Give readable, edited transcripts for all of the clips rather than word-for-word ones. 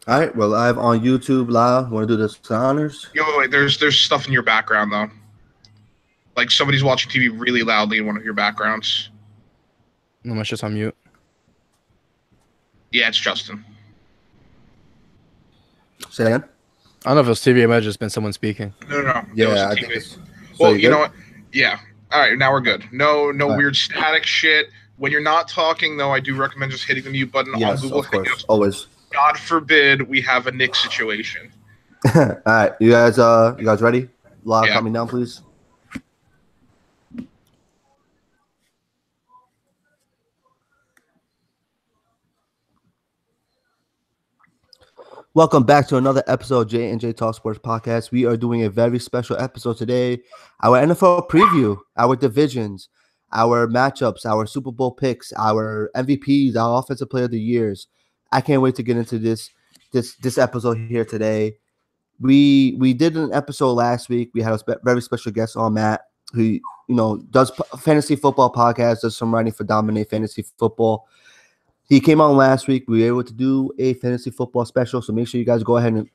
All right, we're live on YouTube. Live. Want to do the honors? Yo, wait, there's stuff in your background though. Like somebody's watching TV really loudly in one of your backgrounds. No, my shit's on mute. Yeah, it's Justin. Say again. I don't know if it was TV. It might have just been someone speaking. No. Yeah, I TV. think it's. Well, you you know good? what? Yeah. All right, now we're good. No right. weird static shit. When you're not talking, though, I do recommend just hitting the mute button on Yes, Google of course, Hangouts. always. God forbid we have a Nick situation. All right, you guys ready? Live, Yeah. coming down, please. Welcome back to another episode of J&J Talk Sports Podcast. We are doing a very special episode today. Our NFL preview, our divisions, our matchups, our Super Bowl picks, our MVPs, our Offensive Player of the Years. I can't wait to get into this episode here today. We did an episode last week. We had a very special guest on, Matt, who does fantasy football podcast, does some writing for Dominate Fantasy Football. He came on last week. We were able to do a fantasy football special, so make sure you guys go ahead and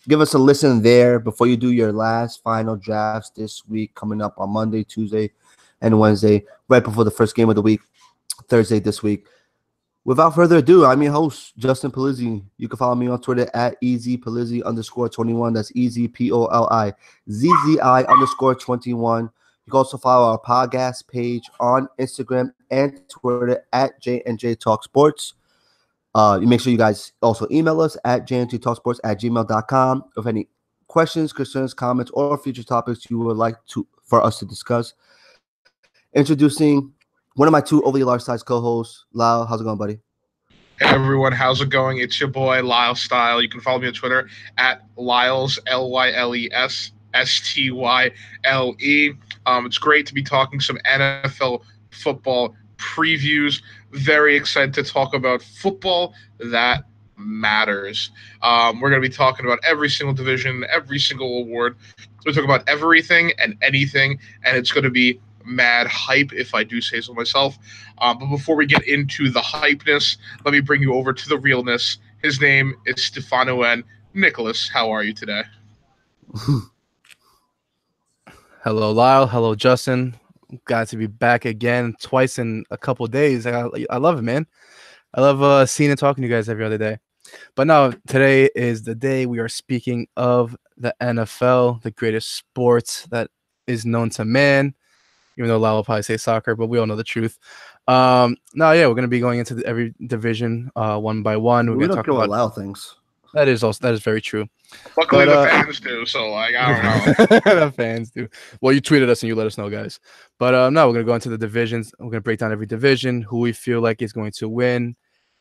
give us a listen there before you do your last final drafts this week, coming up on Monday, Tuesday, and Wednesday, right before the first game of the week, Thursday this week. Without further ado, I'm your host, Justin Palizzi. You can follow me on Twitter at EasyPalizzi_21. That's EasyPolizzi_21. You can also follow our podcast page on Instagram and Twitter at J&J Talk Sports. You make sure you guys also email us at jnjtalksports@gmail.com with any questions, concerns, comments, or future topics you would like for us to discuss. Introducing one of my two overly large size co-hosts, Lyle. How's it going, buddy? Hey everyone, how's it going? It's your boy Lyle Style. You can follow me on Twitter at Lyles LYLES STYLE. It's great to be talking some NFL football previews. Very excited to talk about football that matters. We're going to be talking about every single division, every single award. We're talking about everything and anything, and it's going to be mad hype, if I do say so myself. But before we get into the hypeness, let me bring you over to the realness. His name is Stefano N. Nicholas, how are you today? Hello, Lyle. Hello, Justin. Glad to be back again twice in a couple of days. I love it, man. I love seeing and talking to you guys every other day. But no, today is the day we are speaking of the NFL, the greatest sport that is known to man. Even though Lyle will probably say soccer, but we all know the truth. We're going to be going into every division one by one. We're We going to don't talk go about allow things. that is very true. Luckily, But, the fans do, so I don't know. The fans do. Well, you tweeted us and you let us know, guys. But no, we're going to go into the divisions. We're going to break down every division, who we feel like is going to win,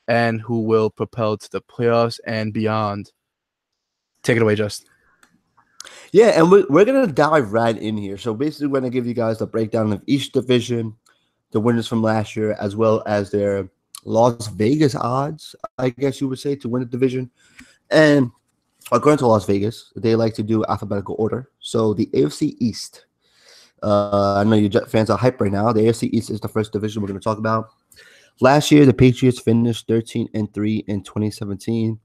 and who will propel to the playoffs and beyond. Take it away, Justin. Yeah, and we're going to dive right in here. So basically, we're going to give you guys a breakdown of each division, the winners from last year, as well as their Las Vegas odds, I guess you would say, to win the division. And according to Las Vegas, they like to do alphabetical order. So the AFC East, I know you Jet fans are hyped right now. The AFC East is the first division we're going to talk about. Last year, the Patriots finished 13-3 in 2017.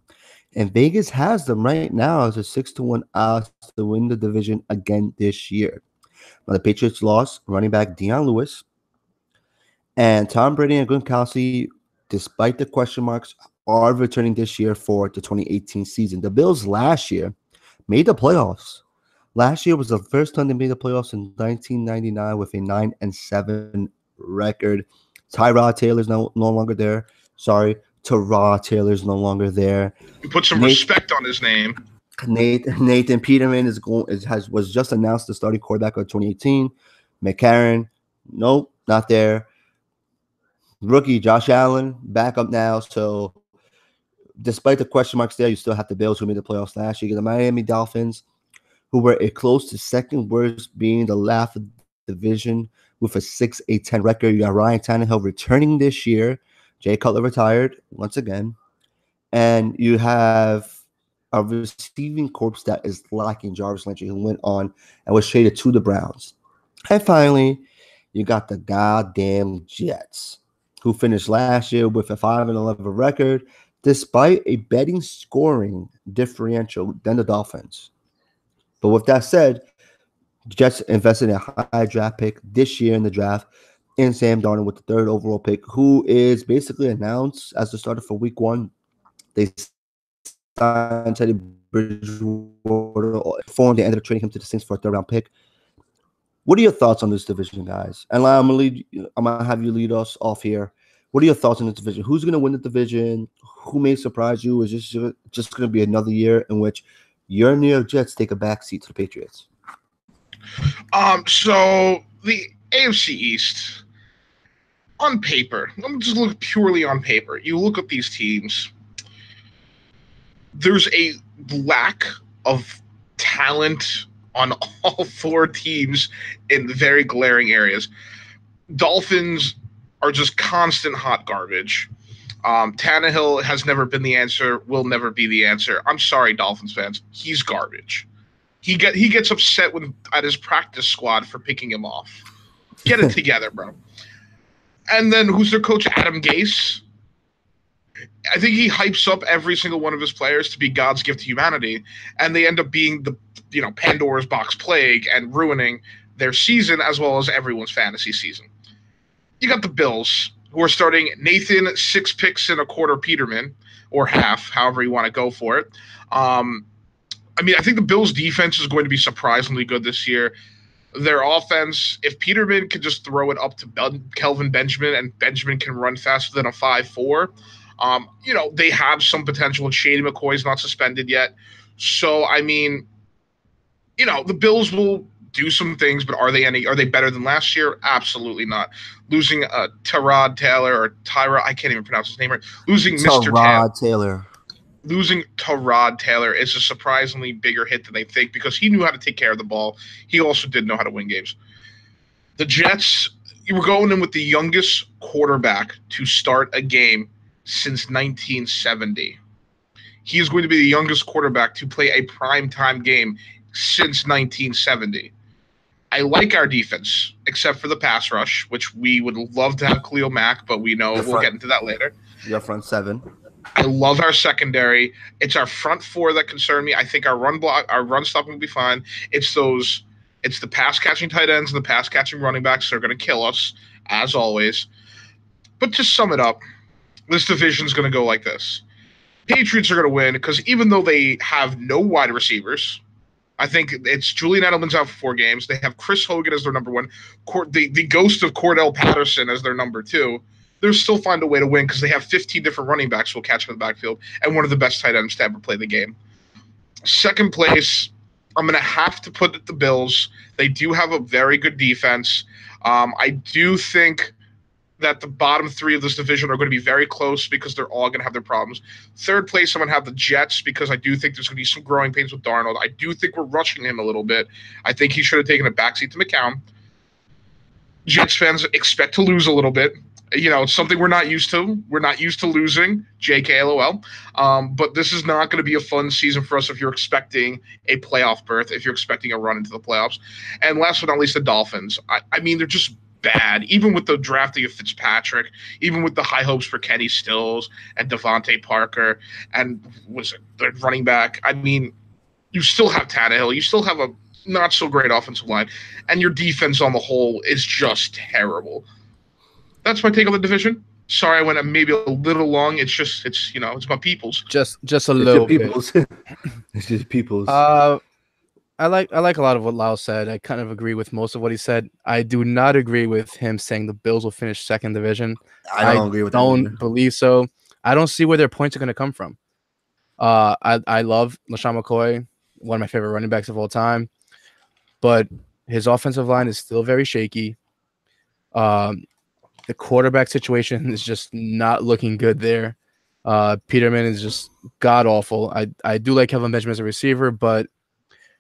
And Vegas has them right now as a 6-1 odds to win the division again this year. Now, the Patriots lost running back Deion Lewis. And Tom Brady and Gronkowski, despite the question marks, are returning this year for the 2018 season. The Bills last year made the playoffs. Last year was the first time they made the playoffs in 1999 with a 9-7 record. Tyrod Taylor's no longer there. Sorry, Tyrod Taylor's no longer there. You put some respect on his name. Nathan Peterman was just announced the starting quarterback of 2018. McCarron, nope, not there. Rookie Josh Allen back up now. So despite the question marks there, you still have the Bills who made the playoffs last year. The Miami Dolphins, who were a close to second worst, being the last division with a 6-10 record. You got Ryan Tannehill returning this year. Jay Cutler retired once again. And you have a receiving corpse that is lacking, Jarvis Landry, who went on and was traded to the Browns. And finally, you got the goddamn Jets, who finished last year with a 5-11 record. despite a betting scoring differential than the Dolphins. But with that said, the Jets invested in a high draft pick this year in the draft in Sam Darnold with the 3rd overall pick, who is basically announced as the starter for week 1. They signed Teddy Bridgewater before they ended up trading him to the Saints for a 3rd-round pick. What are your thoughts on this division, guys? And I'm gonna have you lead us off here. What are your thoughts on this division? Who's gonna win the division? Who may surprise you? Is this just gonna be another year in which your New York Jets take a backseat to the Patriots? So the AFC East, on paper, let me just look purely on paper. You look at these teams. There's a lack of talent on all 4 teams in very glaring areas. Dolphins are just constant hot garbage. Tannehill has never been the answer, will never be the answer. I'm sorry, Dolphins fans. He's garbage. He gets upset at his practice squad for picking him off. Get it together, bro. And then who's their coach? Adam Gase. I think he hypes up every single one of his players to be God's gift to humanity, and they end up being the Pandora's box plague and ruining their season as well as everyone's fantasy season. You got the Bills, who are starting Nathan 6 picks and a quarter Peterman, or half, however you want to go for it. I think the Bills' defense is going to be surprisingly good this year. Their offense, if Peterman can just throw it up to Kelvin Benjamin and Benjamin can run faster than a 5.4, they have some potential. Shady McCoy's not suspended yet. So, the Bills will do some things, but are they better than last year? Absolutely not. Losing Tyrod Taylor or Tyra, I can't even pronounce his name right. Losing Mr. Taylor. Losing Tyrod Taylor is a surprisingly bigger hit than they think because he knew how to take care of the ball. He also did know how to win games. The Jets, you were going in with the youngest quarterback to start a game since 1970. He is going to be the youngest quarterback to play a primetime game since 1970. I like our defense, except for the pass rush, which we would love to have Khalil Mack, but we know we'll get into that later. Your front 7. I love our secondary. It's our front 4 that concern me. I think our run stopping will be fine. It's the pass catching tight ends and the pass catching running backs that are going to kill us, as always. But to sum it up, this division is going to go like this. Patriots are going to win because even though they have no wide receivers, I think it's Julian Edelman's out for 4 games. They have Chris Hogan as their number 1, the ghost of Cordell Patterson as their number 2. They'll still find a way to win because they have 15 different running backs who will catch them in the backfield and one of the best tight ends to ever play the game. Second place, I'm going to have to put the Bills. They do have a very good defense. I do think that the bottom 3 of this division are going to be very close because they're all going to have their problems. Third place, I'm going to have the Jets because I do think there's going to be some growing pains with Darnold. I do think we're rushing him a little bit. I think he should have taken a backseat to McCown. Jets fans expect to lose a little bit. It's something we're not used to. We're not used to losing, JKLOL. But this is not going to be a fun season for us if you're expecting a playoff berth, if you're expecting a run into the playoffs. And last but not least, the Dolphins. They're just bad. Even with the drafting of Fitzpatrick, even with the high hopes for Kenny Stills and Devontae Parker and the running back. You still have Tannehill. You still have a not so great offensive line. And your defense on the whole is just terrible. That's my take on the division. Sorry, I went maybe a little long. It's my people's. Just a little bit. It's just people's. I like a lot of what Lau said. I kind of agree with most of what he said. I do not agree with him saying the Bills will finish second division. I don't agree with that. Don't believe so. I don't see where their points are going to come from. I love LaShawn McCoy, one of my favorite running backs of all time, but his offensive line is still very shaky. The quarterback situation is just not looking good there. Peterman is just god-awful. I do like Kelvin Benjamin as a receiver, but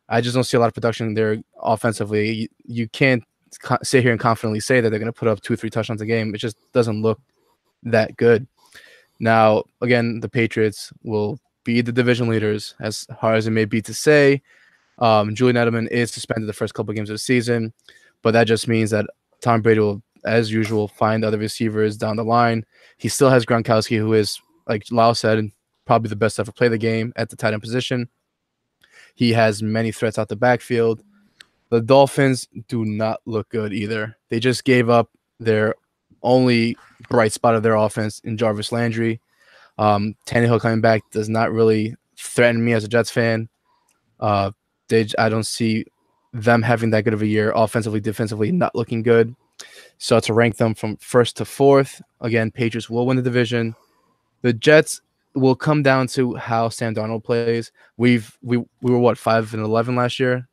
I just don't see a lot of production there offensively. You can't sit here and confidently say that they're going to put up 2-3 touchdowns a game. It just doesn't look that good. Now, again, the Patriots will be the division leaders, as hard as it may be to say. Julian Edelman is suspended the first couple of games of the season, but that just means that Tom Brady will, as usual, find other receivers down the line. He still has Gronkowski, who is like Lyle said, probably the best to ever play the game at the tight end position. He has many threats out the backfield. The Dolphins do not look good either. They just gave up their only bright spot of their offense in Jarvis Landry. Tannehill coming back does not really threaten me as a Jets fan. I don't see them having that good of a year offensively, defensively, not looking good. So to rank them from first to fourth, again, Patriots will win the division. The Jets will come down to how Sam Darnold plays. We were what, 5-11 last year.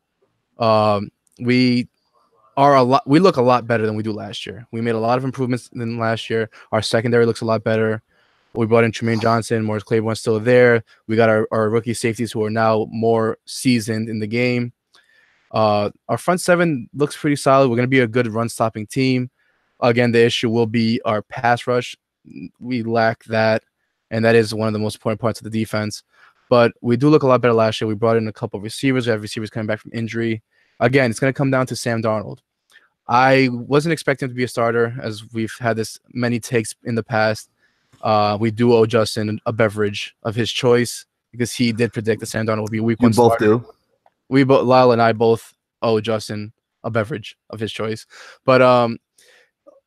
We look a lot better than we do last year. We made a lot of improvements than last year. Our secondary looks a lot better. We brought in Tremaine Johnson, Morris Claiborne's still there. We got our rookie safeties who are now more seasoned in the game. Our front seven looks pretty solid. We're going to be a good run-stopping team. Again, the issue will be our pass rush. We lack that, and that is one of the most important parts of the defense. But we do look a lot better last year. We brought in a couple of receivers. We have receivers coming back from injury. Again, it's going to come down to Sam Darnold. I wasn't expecting him to be a starter, as we've had this many takes in the past. We do owe Justin a beverage of his choice because he did predict that Sam Darnold would be week one starter. You both do. Lyle and I both owe Justin a beverage of his choice. But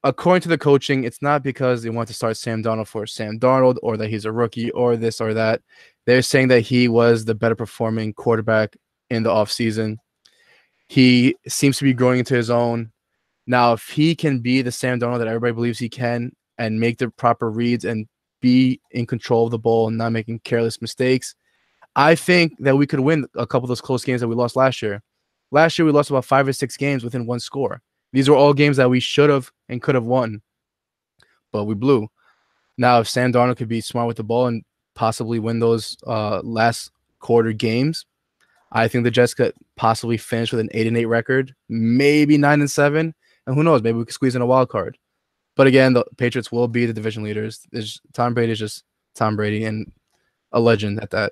according to the coaching, it's not because they want to start Sam Darnold for Sam Darnold or that he's a rookie or this or that. They're saying that he was the better performing quarterback in the offseason. He seems to be growing into his own. Now, if he can be the Sam Darnold that everybody believes he can and make the proper reads and be in control of the ball and not making careless mistakes, I think that we could win a couple of those close games that we lost last year. Last year, we lost about 5 or 6 games within one score. These were all games that we should have and could have won, but we blew. Now, if Sam Darnold could be smart with the ball and possibly win those last quarter games, I think the Jets could possibly finish with an 8-8 record, maybe 9-7, and who knows, maybe we could squeeze in a wild card. But again, the Patriots will be the division leaders. Tom Brady is just Tom Brady and a legend at that.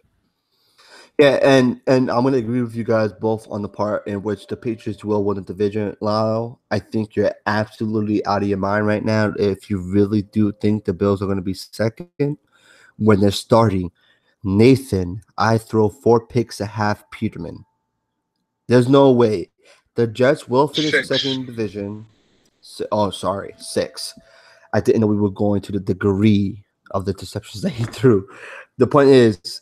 Yeah, and I'm going to agree with you guys both on the part in which the Patriots will win the division. Lyle, I think you're absolutely out of your mind right now if you really do think the Bills are going to be second when they're starting Nathan, I throw 4 picks a half Peterman. There's no way. The Jets will finish second in division. 6. I didn't know we were going to the degree of the deceptions that he threw. The point is,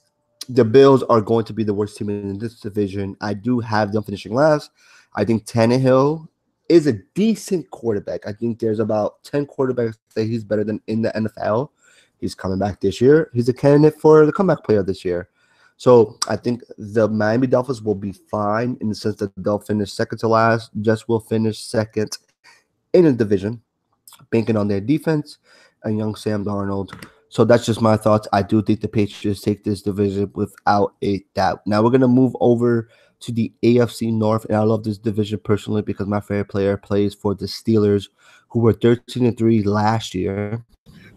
the Bills are going to be the worst team in this division. I do have them finishing last. I think Tannehill is a decent quarterback. I think there's about 10 quarterbacks that he's better than in the NFL. He's coming back this year. He's a candidate for the comeback player this year. So I think the Miami Dolphins will be fine in the sense that they'll finish second to last. Jets will finish second in the division, banking on their defense and young Sam Darnold. So that's just my thoughts. I do think the Patriots take this division without a doubt. Now we're going to move over to the AFC North, and I love this division personally because my favorite player plays for the Steelers, who were 13-3 last year.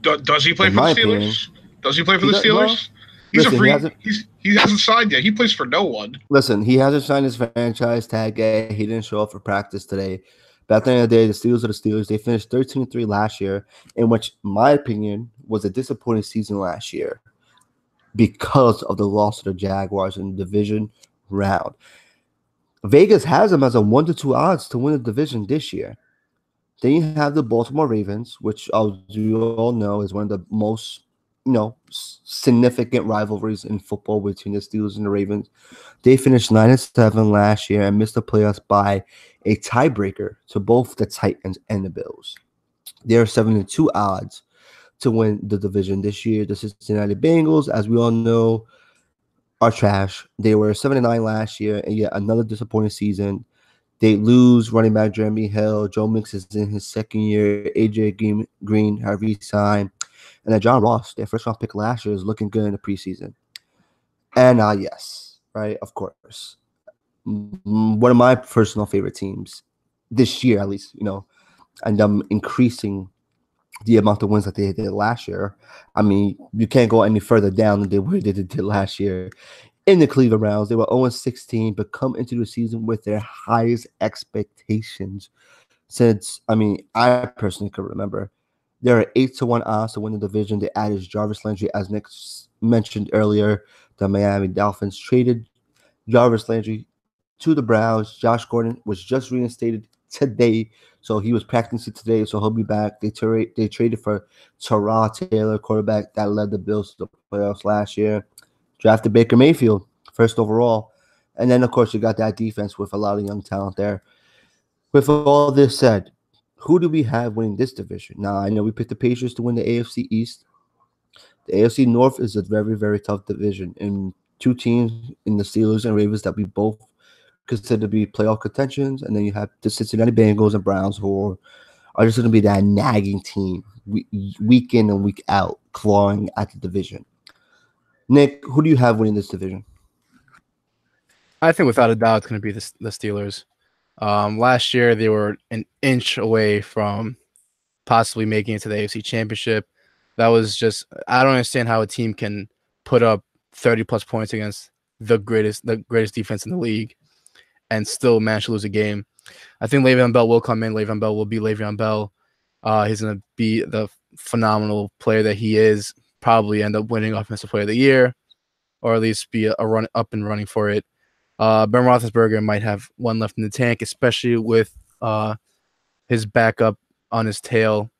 Does he play for the Steelers? Opinion, does he play for the Steelers? He's a free. He hasn't signed yet. He plays for no one. Listen, he hasn't signed his franchise tag yet. He didn't show up for practice today. But at the end of the day, the Steelers are the Steelers. They finished 13-3 last year, in which, in my opinion, was a disappointing season last year because of the loss to the Jaguars in the division round. Vegas has them as a 1-2 odds to win the division this year. Then you have the Baltimore Ravens, which, as you all know, is one of the most, significant rivalries in football between the Steelers and the Ravens. They finished 9-7 last year and missed the playoffs by a tiebreaker to both the Titans and the Bills. They are 7-2 odds to win the division this year. The Cincinnati Bengals, as we all know, are trash. They were 7-9 last year, and yet another disappointing season. They lose running back Jeremy Hill. Joe Mix is in his second year. AJ Green have re-signed. And then John Ross, their first-round pick last year, is looking good in the preseason. And yes, right, of course. One of my personal favorite teams this year, at least, and them increasing the amount of wins that they did last year. I mean, you can't go any further down than they did last year. In the Cleveland Browns, they were 0-16, but come into the season with their highest expectations since, I personally could remember. There are 8-1 odds to win the division. They added Jarvis Landry, as Nick mentioned earlier. The Miami Dolphins traded Jarvis Landry to the Browns. Josh Gordon was just reinstated today, so he was practicing today, so he'll be back. They traded for Tyrod Taylor, quarterback that led the Bills to the playoffs last year. Drafted Baker Mayfield, first overall. And then, of course, you got that defense with a lot of young talent there. With all this said, who do we have winning this division? Now, I know we picked the Patriots to win the AFC East. The AFC North is a very, very tough division. And two teams in the Steelers and Ravens that we both consider to be playoff contentions. And then you have the Cincinnati Bengals and Browns, who are just going to be that nagging team week in and week out, clawing at the division. Nick, who do you have winning this division? I think without a doubt it's going to be the Steelers. Last year, they were an inch away from possibly making it to the AFC Championship. That was just – I don't understand how a team can put up 30-plus points against the greatest defense in the league and still manage to lose a game. I think Le'Veon Bell will come in. Le'Veon Bell will be Le'Veon Bell. He's going to be the phenomenal player that he is, probably end up winning Offensive Player of the Year, or at least be a run up and running for it. Ben Roethlisberger might have one left in the tank, especially with his backup on his tail.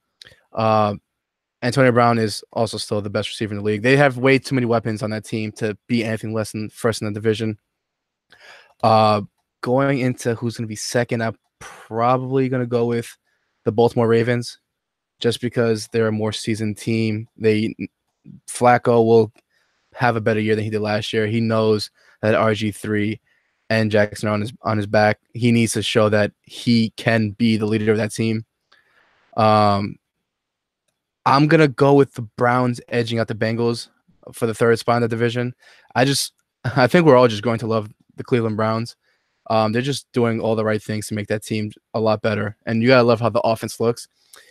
Antonio Brown is also still the best receiver in the league. They have way too many weapons on that team to be anything less than first in the division. Going into who's going to be second, I'm probably going to go with the Baltimore Ravens, just because they're a more seasoned team. Flacco will have a better year than he did last year. He knows that RG3 and Jackson are on his back. He needs to show that he can be the leader of that team. I'm going to go with the Browns edging out the Bengals for the third spot in the division. I think we're all just going to love the Cleveland Browns. They're just doing all the right things to make that team a lot better. And you got to love how the offense looks.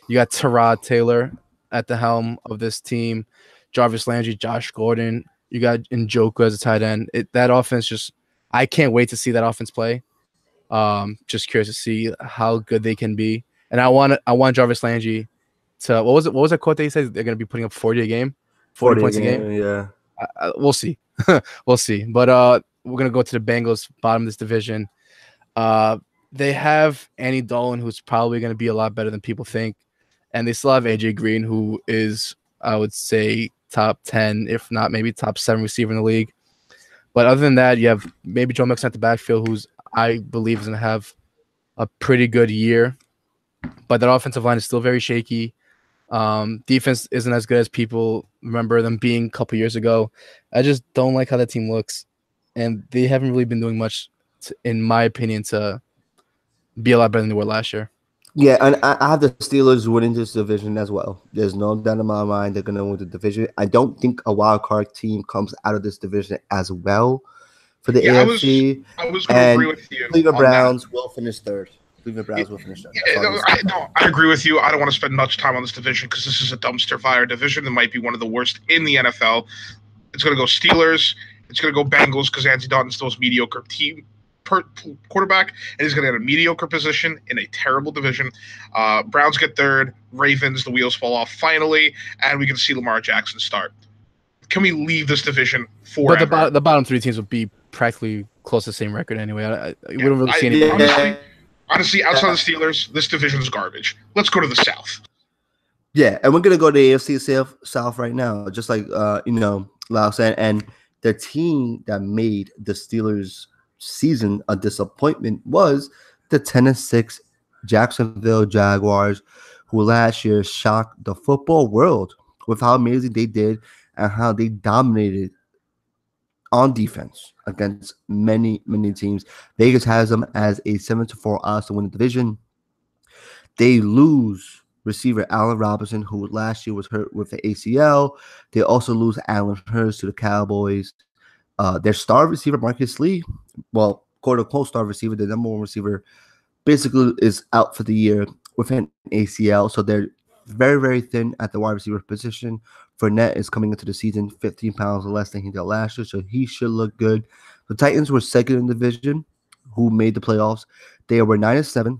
You got Tyrod Taylor at the helm of this team, Jarvis Landry, Josh Gordon. You got Njoku as a tight end. That offense just – I can't wait to see that offense play. Just curious to see how good they can be. And I want Jarvis Landry to – what was that quote that he said? They're going to be putting up 40 a game? 40 points a game? Yeah. We'll see. We'll see. But we're going to go to the Bengals, bottom of this division. They have Andy Dalton, who's probably going to be a lot better than people think. And they still have A.J. Green, who is, I would say, top 10, if not maybe top 7 receiver in the league. But other than that, you have maybe Joe Mixon at the backfield, who's I believe is going to have a pretty good year. But that offensive line is still very shaky. Defense isn't as good as people remember them being a couple years ago. I just don't like how that team looks. And they haven't really been doing much, in my opinion, to be a lot better than they were last year. Yeah, and I have the Steelers winning this division as well. There's no doubt in my mind they're going to win the division. I don't think a wild card team comes out of this division as well for the AFC. I was going to agree with you. Cleveland Browns will finish third. Cleveland Browns will finish third. I agree with you. I don't want to spend much time on this division because this is a dumpster fire division. It might be one of the worst in the NFL. It's going to go Steelers. It's going to go Bengals because Andy Dalton's the most mediocre team quarterback, and he's going to get a mediocre position in a terrible division. Browns get third. Ravens, the wheels fall off finally, and we can see Lamar Jackson start. Can we leave this division forever? But the bottom 3 teams would be practically close to the same record anyway. We don't really see any. Honestly, outside of the Steelers, this division is garbage. Let's go to the South. Yeah, and we're going to go to the AFC South right now, just like Lau said, and the team that made the Steelers season a disappointment was the 10-6 Jacksonville Jaguars, who last year shocked the football world with how amazing they did and how they dominated on defense against many teams. Vegas has them as a 7-4 odds to win the division. They lose receiver Allen Robinson, who last year was hurt with the ACL. They also lose Allen Hurst to the Cowboys. Their star receiver, Marcus Lee, well, quote-unquote star receiver, the number 1 receiver, basically is out for the year with an ACL. So they're very, very thin at the wide receiver position. Fournette is coming into the season 15 pounds less than he did last year, so he should look good. The Titans were second in the division, who made the playoffs. They were 9-7.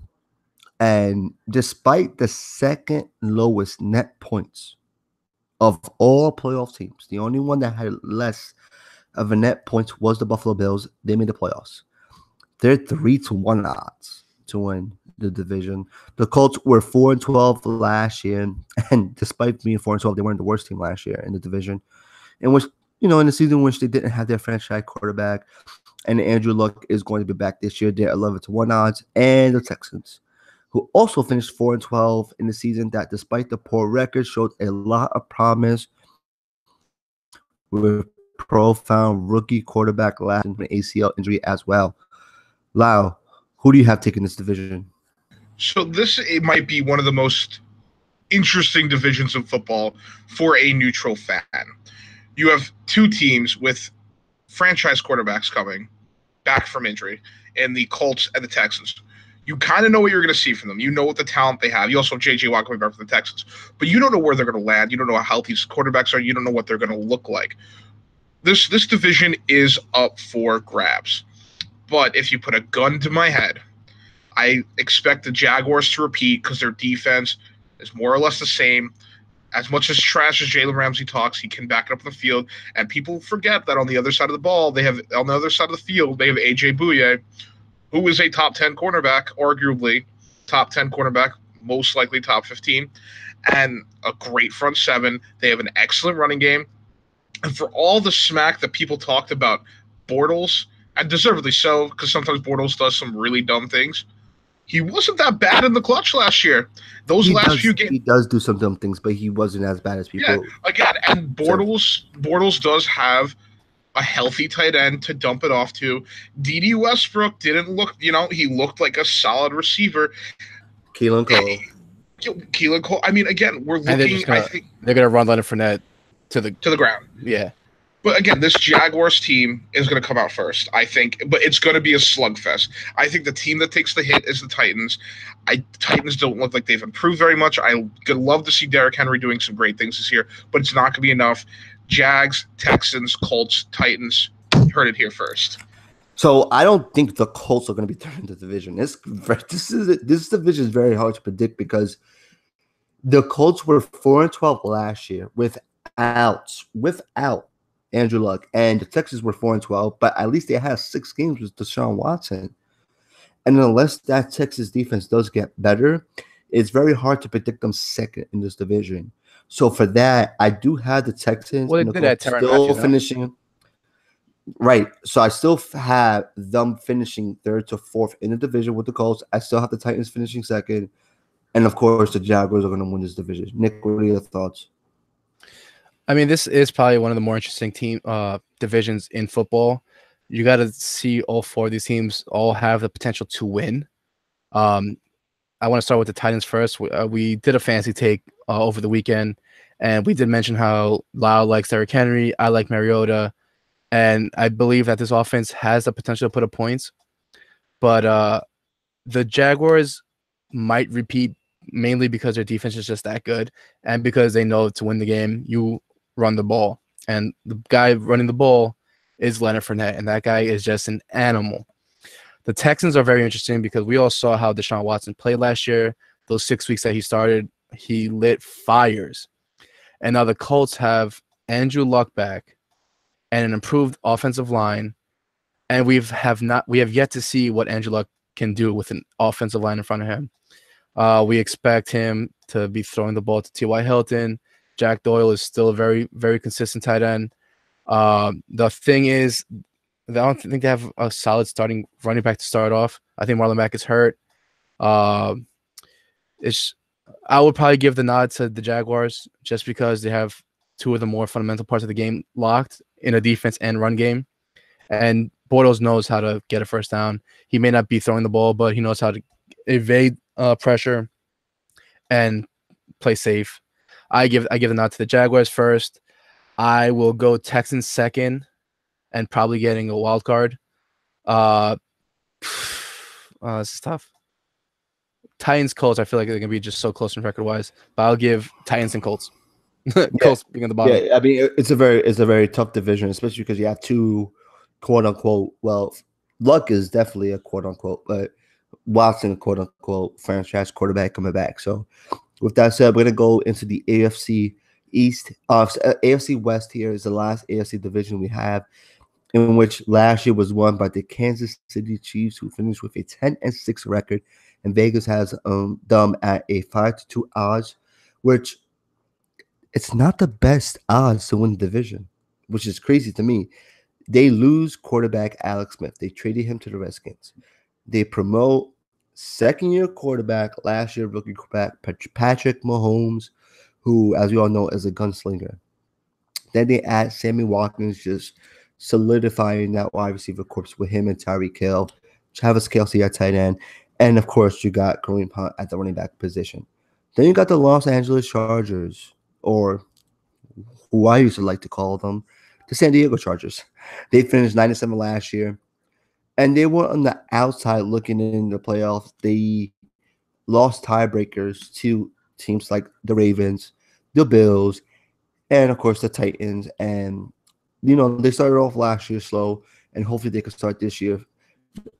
And despite the second lowest net points of all playoff teams, the only one that had less of a net points was the Buffalo Bills. They made the playoffs. They're 3-1 odds to win the division. The Colts were 4-12 last year, and despite being 4-12, they weren't the worst team last year in the division. In which, in the season in which they didn't have their franchise quarterback, and Andrew Luck is going to be back this year. They're 11-1 odds, and the Texans, who also finished 4-12 in the season, that despite the poor record showed a lot of promise with profound rookie quarterback last in an ACL injury as well. Lau, who do you have taking this division? So it might be one of the most interesting divisions of football for a neutral fan. You have two teams with franchise quarterbacks coming back from injury, and the Colts and the Texans. You kind of know what you're going to see from them. You know what the talent they have. You also have J.J. Watt coming back from the Texans. But you don't know where they're going to land. You don't know how healthy these quarterbacks are. You don't know what they're going to look like. This division is up for grabs. But if you put a gun to my head, I expect the Jaguars to repeat because their defense is more or less the same. As much as trash as Jalen Ramsey talks, he can back it up in the field. And people forget that on the other side of the field, they have A.J. Bouye, who is a top 10 cornerback, arguably top 10 cornerback, most likely top 15, and a great front seven. They have an excellent running game. And for all the smack that people talked about Bortles, and deservedly so, because sometimes Bortles does some really dumb things, he wasn't that bad in the clutch last year. Few games, he does do some dumb things, but he wasn't as bad as people. Yeah, again, and Bortles does have a healthy tight end to dump it off to. D.D. Westbrook didn't look, he looked like a solid receiver. Keelan Cole. I mean, again, we're looking. I think they're gonna run Leonard Fournette to the ground. Yeah. But again, this Jaguars team is going to come out first, I think. But it's going to be a slugfest. I think the team that takes the hit is the Titans. Titans don't look like they've improved very much. I would love to see Derrick Henry doing some great things this year, but it's not going to be enough. Jags, Texans, Colts, Titans. Heard it here first. So I don't think the Colts are going to be third in the division. This division is very hard to predict because the Colts were 4-12 last year without Andrew Luck, and the Texans were 4-12, but at least they had 6 games with Deshaun Watson. And unless that Texas defense does get better, it's very hard to predict them second in this division. So for that, I do have the Texans still finishing. Right. So I still have them finishing 3rd to 4th in the division with the Colts. I still have the Titans finishing 2nd. And of course, the Jaguars are going to win this division. Nick, what are your thoughts? I mean, this is probably one of the more interesting divisions in football. You got to see all 4 of these teams all have the potential to win. I want to start with the Titans first. We did a fancy take over the weekend, and we did mention how Lyle likes Derrick Henry. I like Mariota, and I believe that this offense has the potential to put up points. But the Jaguars might repeat mainly because their defense is just that good, and because they know to win the game, you run the ball. And the guy running the ball is Leonard Fournette, and that guy is just an animal. The Texans are very interesting because we all saw how Deshaun Watson played last year. Those 6 weeks that he started, he lit fires. And now the Colts have Andrew Luck back and an improved offensive line, and we have yet to see what Andrew Luck can do with an offensive line in front of him. We expect him to be throwing the ball to T.Y. Hilton. Jack Doyle is still a very, very consistent tight end. The thing is, I don't think they have a solid starting running back to start off. I think Marlon Mack is hurt. I would probably give the nod to the Jaguars just because they have 2 of the more fundamental parts of the game locked in a defense and run game. And Bortles knows how to get a first down. He may not be throwing the ball, but he knows how to evade pressure and play safe. I give the nod to the Jaguars first. I will go Texans second and probably getting a wild card. This is tough. Titans, Colts, I feel like they're going to be just so close in record-wise. But I'll give Titans and Colts. Colts being at the bottom. Yeah, I mean, it's a very tough division, especially because you have 2 quote-unquote, well, Luck is definitely a quote-unquote, but Watson, quote unquote, franchise quarterback coming back. So, with that said, we're gonna go into the AFC East. AFC West here is the last AFC division we have, in which last year was won by the Kansas City Chiefs, who finished with a 10-6 record, and Vegas has them at a 5-2 odds, which it's not the best odds to win the division, which is crazy to me. They lose quarterback Alex Smith. They traded him to the Redskins. They promote second-year quarterback, last year rookie quarterback Patrick Mahomes, who, as we all know, is a gunslinger. Then they add Sammy Watkins, just solidifying that wide receiver corps with him and Tyreek Hill, Travis Kelce at tight end, and of course you got Kareem Hunt at the running back position. Then you got the Los Angeles Chargers, or who I used to like to call them, the San Diego Chargers. They finished 9-7 last year, and they were on the outside looking in the playoffs. They lost tiebreakers to teams like the Ravens, the Bills, and of course the Titans. And they started off last year slow, and hopefully they can start this year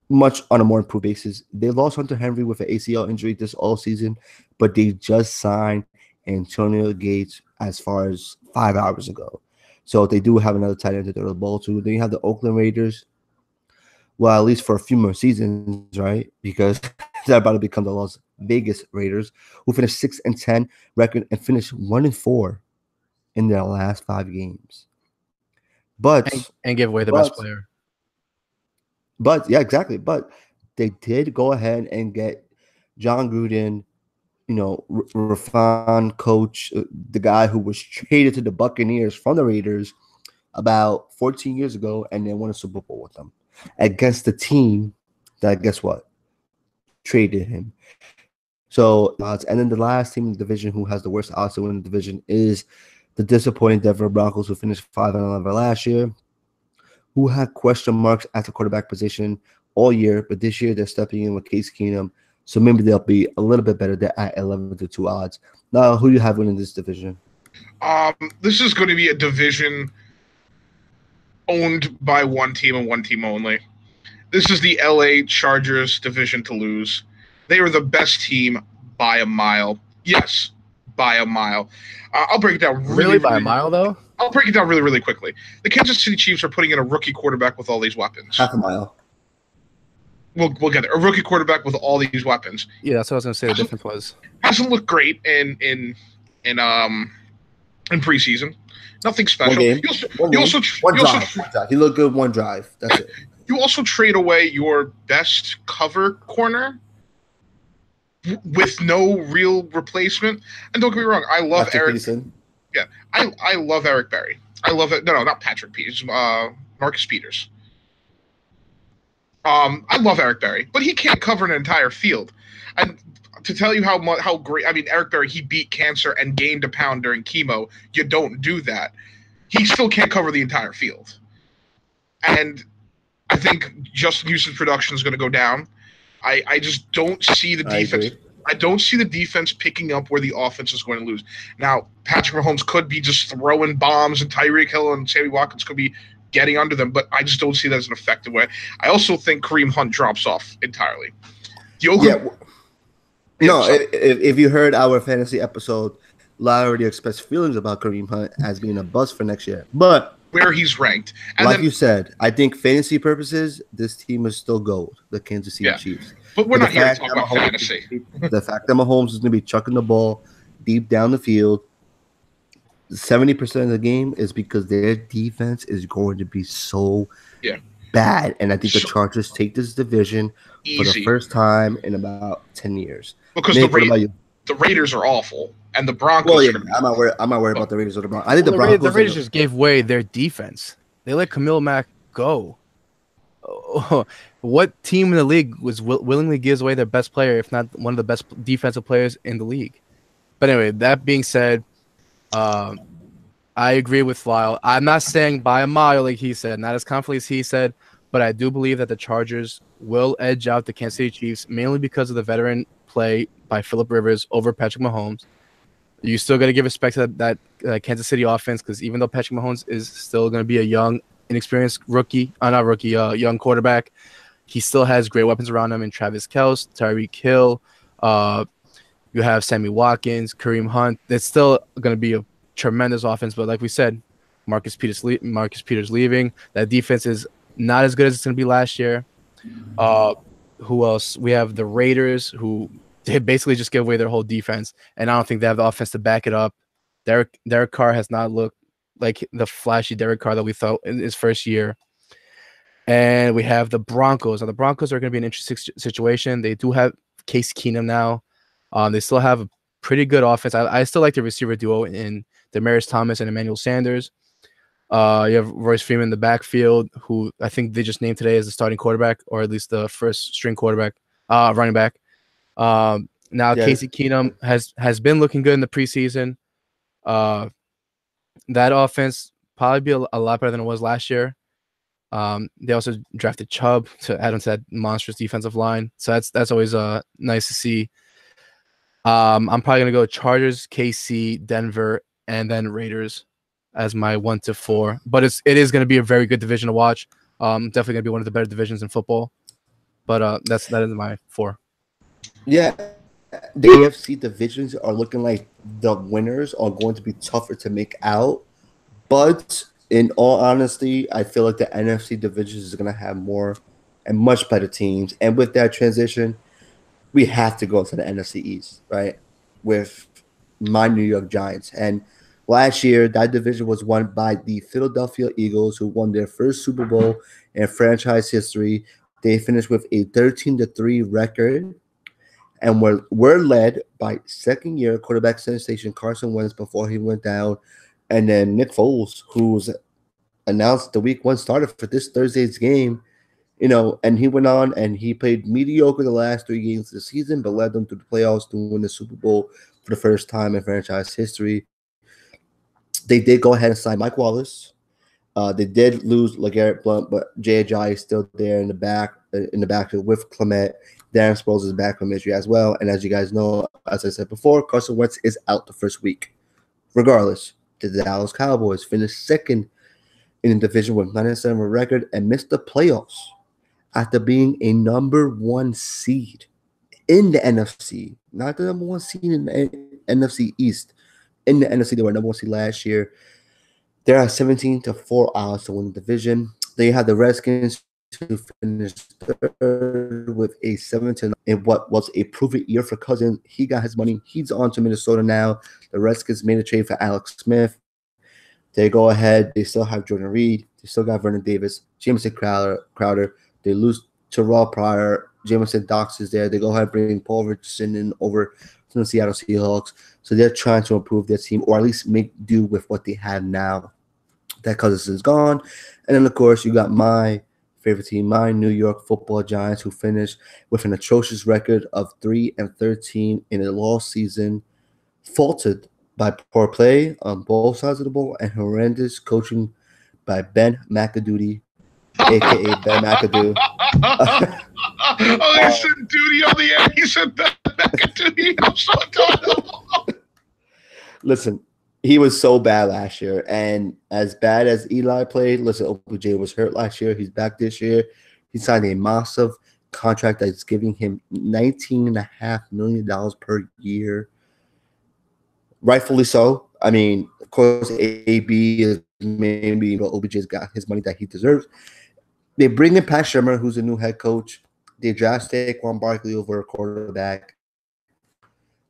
much on a more improved basis. They lost Hunter Henry with an ACL injury this all season, but they just signed Antonio Gates as far as 5 hours ago. So they do have another tight end to throw the ball to. Then you have the Oakland Raiders. Well, at least for a few more seasons, right? Because they're about to become the Las Vegas Raiders, who finished 6-10 record and finished 1-4 in their last 5 games. But and give away the best player. But yeah, exactly. But they did go ahead and get John Gruden, refined coach, the guy who was traded to the Buccaneers from the Raiders about 14 years ago, and they won a Super Bowl with them against the team that, guess what, traded him. So, and then the last team in the division who has the worst odds to win the division is the disappointing Denver Broncos, who finished 5-11 last year, who had question marks at the quarterback position all year, but this year they're stepping in with Case Keenum, so maybe they'll be a little bit better. They're at 11-2 odds. Now, who do you have winning this division? This is going to be a division owned by one team and one team only. This is the LA Chargers division to lose. They were the best team by a mile. Yes, by a mile. I'll break it down really by a mile, though? I'll break it down really, really quickly. The Kansas City Chiefs are putting in a rookie quarterback with all these weapons. Half a mile. We'll get there. A rookie quarterback with all these weapons. Yeah, that's what I was going to say. The difference was hasn't looked great in preseason. Nothing special. One drive. He looked good one drive. That's it. You also trade away your best cover corner with no real replacement. And don't get me wrong, I love Patrick Eric. Peterson. Yeah, I love Eric Berry. I love it. No, not Patrick Peters. Marcus Peters. I love Eric Berry, but he can't cover an entire field. And to tell you how great, I mean, Eric Berry, he beat cancer and gained a pound during chemo. You don't do that. He still can't cover the entire field. And I think Justin Houston's production is going to go down. I just don't see the defense. I don't see the defense picking up where the offense is going to lose. Now, Patrick Mahomes could be just throwing bombs, and Tyreek Hill and Sammy Watkins could be getting under them, but I just don't see that as an effective way. I also think Kareem Hunt drops off entirely. If you heard our fantasy episode, Lara already expressed feelings about Kareem Hunt as being a bust for next year. But where he's ranked. And like you said, I think fantasy purposes, this team is still gold, the Kansas City Chiefs. But we're not here to talk about fantasy. The fact that Mahomes is going to be chucking the ball deep down the field 70% of the game is because their defense is going to be so bad. And I think the Chargers take this division for the first time in about 10 years. Because the Raiders are awful. And the Broncos. Well, I'm not worried about the Raiders or the Broncos. I think the Broncos. The Raiders just gave away their defense. They let Khalil Mack go. What team in the league was willingly gives away their best player, if not one of the best defensive players in the league? But anyway, that being said, I agree with Lyle. I'm not saying by a mile, like he said, not as confidently as he said, but I do believe that the Chargers will edge out the Kansas City Chiefs, mainly because of the veteran play by Phillip Rivers over Patrick Mahomes. You still got to give respect to that Kansas City offense, because even though Patrick Mahomes is still going to be a young, inexperienced young quarterback, he still has great weapons around him in Travis Kelce, Tyreek Hill. You have Sammy Watkins, Kareem Hunt. It's still going to be a tremendous offense, but like we said, Marcus Peters leaving. That defense is not as good as it's going to be last year. Who else? We have the Raiders, who they basically just give away their whole defense, and I don't think they have the offense to back it up. Derek Carr has not looked like the flashy Derek Carr that we thought in his first year. And we have the Broncos. Now, the Broncos are going to be an interesting situation. They do have Case Keenum now. They still have a pretty good offense. I still like the receiver duo in Demaryius Thomas and Emmanuel Sanders. You have Royce Freeman in the backfield, who I think they just named today as the starting quarterback, or at least the first string quarterback, running back. Casey Keenum has been looking good in the preseason. That offense probably be a lot better than it was last year. They also drafted Chubb to add on to that monstrous defensive line, so that's always nice to see. I'm probably gonna go Chargers, KC, Denver, and then Raiders as my 1 to 4. But it is gonna be a very good division to watch. Definitely gonna be one of the better divisions in football. But that is my 4. Yeah, the AFC divisions are looking like the winners are going to be tougher to make out. But in all honesty, I feel like the NFC divisions is going to have more and much better teams. And with that transition, we have to go to the NFC East, right? With my New York Giants. And last year, that division was won by the Philadelphia Eagles, who won their first Super Bowl in franchise history. They finished with a 13-3 record. And we're led by second-year quarterback sensation Carson Wentz before he went down. And then Nick Foles, who was announced the week 1 starter for this Thursday's game, and he went on and he played mediocre the last 3 games of the season, but led them to the playoffs to win the Super Bowl for the first time in franchise history. They did go ahead and sign Mike Wallace. They did lose LeGarrette Blount, but J.J. is still there in the backfield with Clement. Darren Sproles is back from injury as well. And as you guys know, as I said before, Carson Wentz is out the first week. Regardless, the Dallas Cowboys finished second in the division with 9-7 record and missed the playoffs after being a number 1 seed in the NFC. Not the number 1 seed in the NFC East. In the NFC, they were number 1 seed last year. They're at 17-4 odds to win the division. They have the Redskins who finished third with a 7-9 in what was a proven year for Cousins. He got his money. He's on to Minnesota now. The Redskins made a trade for Alex Smith. They go ahead. They still have Jordan Reed. They still got Vernon Davis, Jamison Crowder. They lose Terrell Pryor. Jamison Dox is there. They go ahead and bring Paul Richardson in over from the Seattle Seahawks. So they're trying to improve their team, or at least make do with what they have now. That Cousins is gone. And then, of course, you got my favorite team, my New York Football Giants, who finished with an atrocious record of 3-13 in a lost season, faulted by poor play on both sides of the ball and horrendous coaching by Ben McAdoo, a.k.a. Ben McAdoo. He said duty on the air. He said Ben McAdoo. I'm so done. Listen, he was so bad last year. And as bad as Eli played, listen, OBJ was hurt last year. He's back this year. He signed a massive contract that's giving him $19.5 million per year. Rightfully so. I mean, of course, AB is maybe OBJ's got his money that he deserves. They bring in Pat Shurmur, who's a new head coach. They draft Saquon Barkley over a quarterback.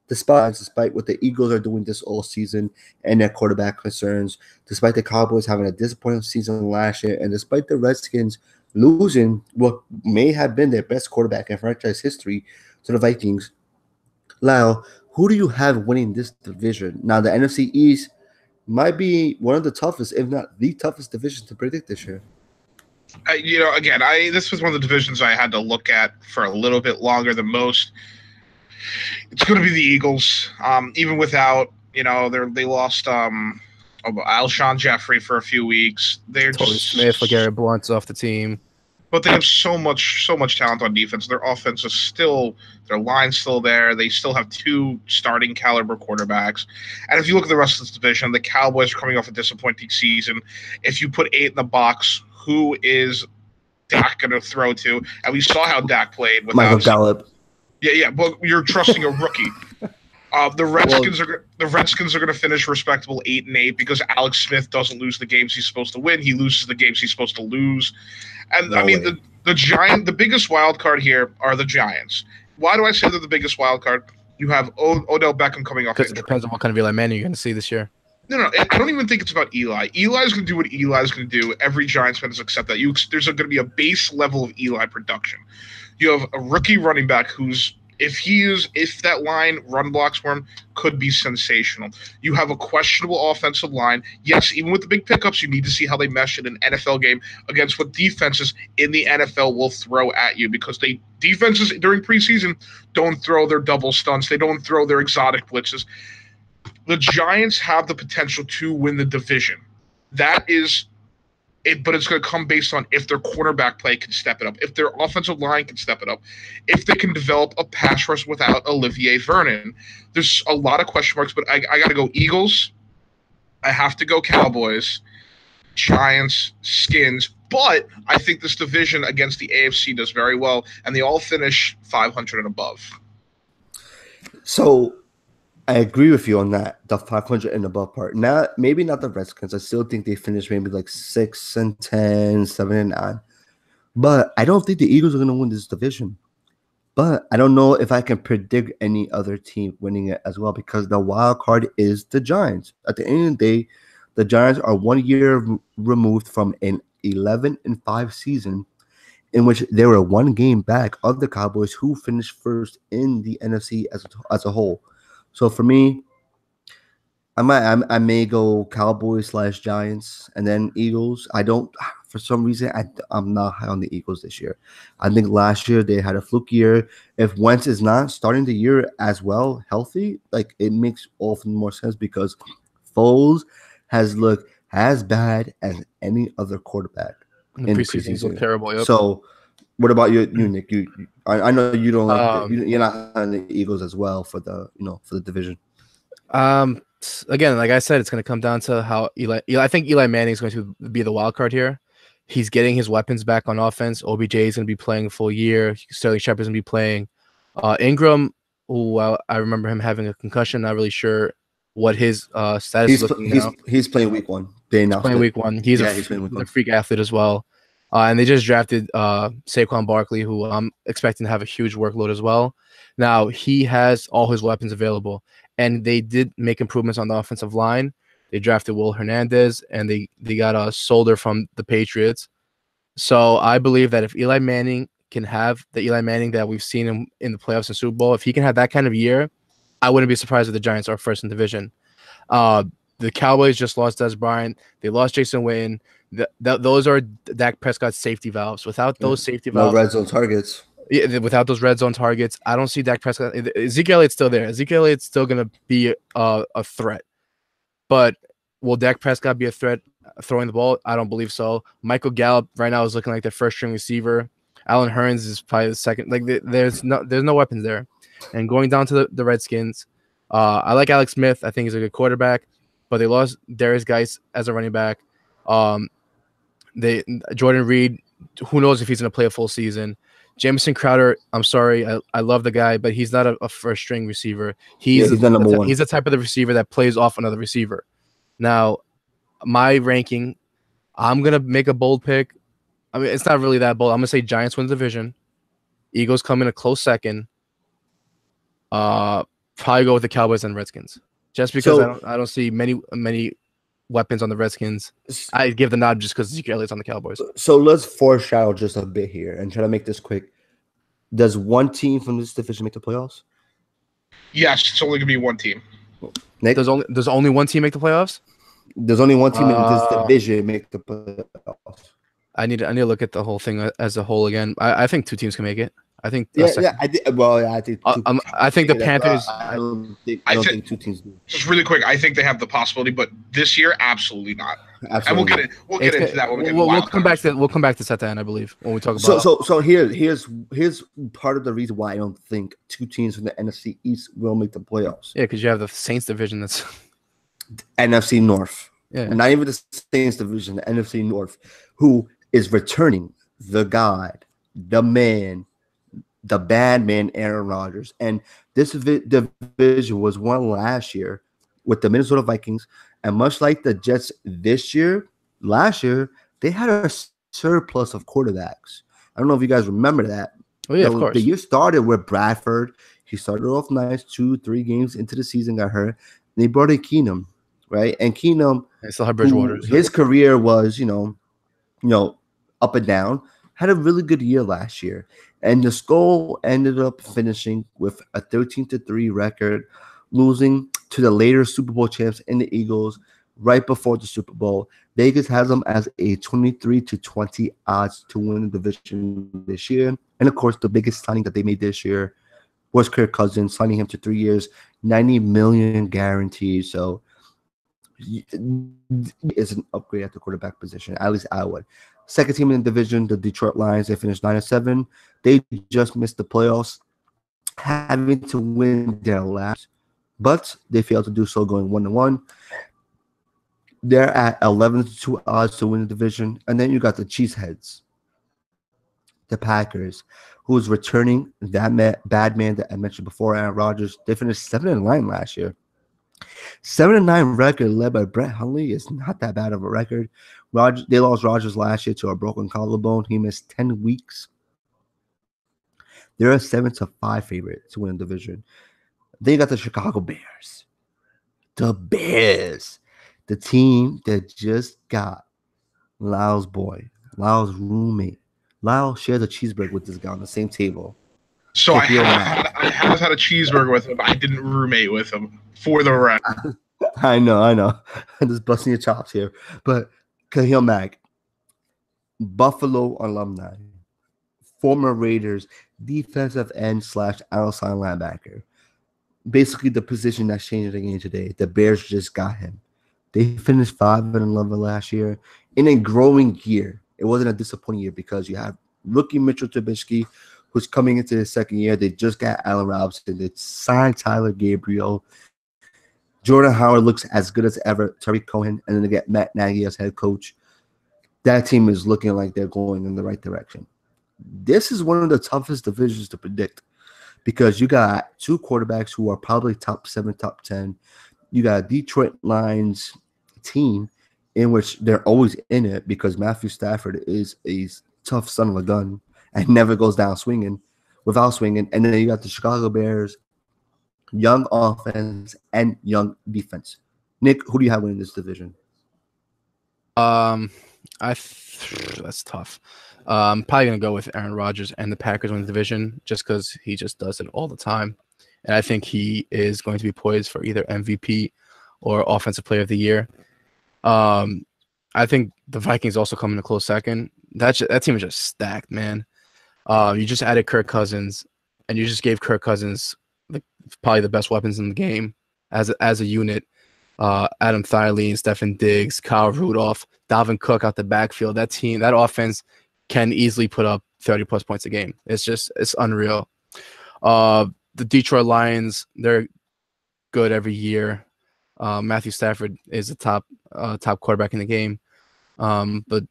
Despite what the Eagles are doing this all season and their quarterback concerns, despite the Cowboys having a disappointing season last year, and despite the Redskins losing what may have been their best quarterback in franchise history to the Vikings, Lyle, who do you have winning this division? Now, the NFC East might be one of the toughest, if not the toughest division to predict this year. Again, this was one of the divisions I had to look at for a little bit longer than most. It's going to be the Eagles, even without, they lost Alshon Jeffrey for a few weeks. They're Torrey Smith, LeGarrette Blount's off the team. But they have so much talent on defense. Their offense is still, their line's still there. They still have 2 starting caliber quarterbacks. And if you look at the rest of this division, the Cowboys are coming off a disappointing season. If you put 8 in the box, who is Dak going to throw to? And we saw how Dak played without Michael Gallup. Yeah, but you're trusting a rookie. The Redskins are going to finish respectable 8-8 because Alex Smith doesn't lose the games he's supposed to win. He loses the games he's supposed to lose. And No way. the biggest wild card here are the Giants. Why do I say they're the biggest wild card? You have Odell Beckham coming off Because it injury. depends on what kind of Eli Manning you're going to see this year. No, I don't even think it's about Eli. Eli's going to do what Eli's going to do. Every Giants fan has accept that. There's going to be a base level of Eli production. You have a rookie running back who's if that line run blocks for him, could be sensational. You have a questionable offensive line. Yes, even with the big pickups, you need to see how they mesh in an NFL game against what defenses in the NFL will throw at you because defenses during preseason don't throw their double stunts. They don't throw their exotic blitzes. The Giants have the potential to win the division. That is it, but it's going to come based on if their quarterback play can step it up, if their offensive line can step it up, if they can develop a pass rush without Olivier Vernon. There's a lot of question marks, but I got to go Eagles. I have to go Cowboys, Giants, Skins. But I think this division against the AFC does very well, and they all finish 500 and above. So I agree with you on that, the 500 and above part. Maybe not the Redskins. I still think they finished maybe like 6-10, 7-9. But I don't think the Eagles are going to win this division. But I don't know if I can predict any other team winning it as well because the wild card is the Giants. At the end of the day, the Giants are 1 year removed from an 11-5 season in which they were one game back of the Cowboys who finished first in the NFC as a whole. So for me, I may go Cowboys/Giants and then Eagles. For some reason, I'm not high on the Eagles this year. I think last year they had a fluke year. If Wentz is not starting the year as well, healthy, like it makes often more sense because Foles has looked as bad as any other quarterback The preseason's look terrible. Yep. So what about you, Nick? I know you don't like you're not on the Eagles as well for the division. Again, like I said, it's going to come down to how I think Eli Manning is going to be the wild card here. He's getting his weapons back on offense. OBJ is going to be playing a full year. Sterling Shepard's going to be playing. Ingram, who I remember him having a concussion. Not really sure what his status is looking now. He's playing week one. He's playing week one. He's a freak athlete as well. And they just drafted Saquon Barkley, who I'm expecting to have a huge workload as well. Now, he has all his weapons available, and they did make improvements on the offensive line. They drafted Will Hernandez, and they got a Solder from the Patriots. So I believe that if Eli Manning can have the Eli Manning that we've seen in the playoffs and Super Bowl, if he can have that kind of year, I wouldn't be surprised if the Giants are first in division. The Cowboys just lost Dez Bryant. They lost Jason Witten. Those are Dak Prescott's safety valves. Without those safety valves, no red zone targets. Yeah, without those red zone targets, I don't see Dak Prescott. Ezekiel Elliott's still there. Ezekiel Elliott's still going to be a threat. But will Dak Prescott be a threat throwing the ball? I don't believe so. Michael Gallup right now is looking like their first string receiver. Alan Hearns is probably the second. Like there's no weapons there. And going down to the Redskins, I like Alex Smith. I think he's a good quarterback, but they lost Darius Geis as a running back. Jordan Reed, who knows if he's going to play a full season. Jamison Crowder, I'm sorry, I love the guy, but he's not a first string receiver. He's the type of the receiver that plays off another receiver. Now, my ranking, I'm gonna make a bold pick. I mean, it's not really that bold. I'm gonna say Giants win the division. Eagles come in a close second. Probably go with the Cowboys and Redskins, just because I don't see many weapons on the Redskins. I give the nod just because Ezekiel Elliott's on the Cowboys. So let's foreshadow just a bit here and try to make this quick. Does one team from this division make the playoffs? Yes, it's only gonna be one team. Nick? Does only one team make the playoffs? There's only one team in this division make the playoffs. I need to look at the whole thing as a whole again. I think two teams can make it. I think. I think the Panthers. I don't think two teams do. Just really quick, I think they have the possibility, but this year, absolutely not. Absolutely. And we'll get into that when we get. We'll come back to Satan, I believe, when we talk about. So here's part of the reason why I don't think two teams from the NFC East will make the playoffs. Yeah, because you have the Saints division that's NFC North. Yeah, not even the Saints division, the NFC North, who is returning the God, the man, the bad man, Aaron Rodgers. And this division was won last year with the Minnesota Vikings. And much like the Jets last year, they had a surplus of quarterbacks. I don't know if you guys remember that. Oh, yeah, of course. The year started with Bradford. He started off nice, 2-3 games into the season, got hurt. And they brought in Keenum, right? And Keenum, they still have Bridgewater. His career was, up and down. Had a really good year last year. And the Skull ended up finishing with a 13-3 record, losing to the later Super Bowl champs in the Eagles right before the Super Bowl. Vegas has them as a 23-20 odds to win the division this year. And, of course, the biggest signing that they made this year was Kirk Cousins, signing him to 3 years, $90 million guaranteed. So it's an upgrade at the quarterback position, at least I would. Second team in the division, the Detroit Lions, they finished 9-7. They just missed the playoffs, having to win their last, but they failed to do so, going 1-1. They're at 11-2 odds to win the division. And then you got the Cheeseheads, the Packers, who's returning that bad man that I mentioned before, Aaron Rodgers. They finished 7-9 last year. 7-9 record led by Brett Hundley is not that bad of a record. They lost Rodgers last year to a broken collarbone. He missed 10 weeks. They're a 7-5 favorite to win the division. Then you got the Chicago Bears. The Bears. The team that just got Lyle's roommate. Lyle shares a cheeseburger with this guy on the same table. So I have had a cheeseburger with him. I didn't roommate with him, for the record. I know. I'm just busting your chops here. But Khalil Mack, Buffalo alumni, former Raiders defensive end / outside linebacker. Basically the position that's changing the game today. The Bears just got him. They finished 5-11 last year in a growing year. It wasn't a disappointing year because you have rookie Mitchell Trubisky, who's coming into his second year. They just got Allen Robinson. They signed Tyler Gabriel. Jordan Howard looks as good as ever. Tariq Cohen, and then they get Matt Nagy as head coach. That team is looking like they're going in the right direction. This is one of the toughest divisions to predict because you got two quarterbacks who are probably top 7, top 10. You got a Detroit Lions team in which they're always in it because Matthew Stafford is a tough son of a gun and never goes down without swinging. And then you got the Chicago Bears, young offense and young defense. Nick, who do you have winning this division? That's tough. I'm probably gonna go with Aaron Rodgers and the Packers win the division just because he just does it all the time, and I think he is going to be poised for either MVP or Offensive Player of the Year. I think the Vikings also come in a close second. That team is just stacked, man. You just added Kirk Cousins, and you just gave Kirk Cousins probably the best weapons in the game as a unit. Adam Thielen, Stephon Diggs, Kyle Rudolph, Dalvin Cook out the backfield. That team, that offense can easily put up 30-plus points a game. It's unreal. The Detroit Lions, they're good every year. Matthew Stafford is the top quarterback in the game. But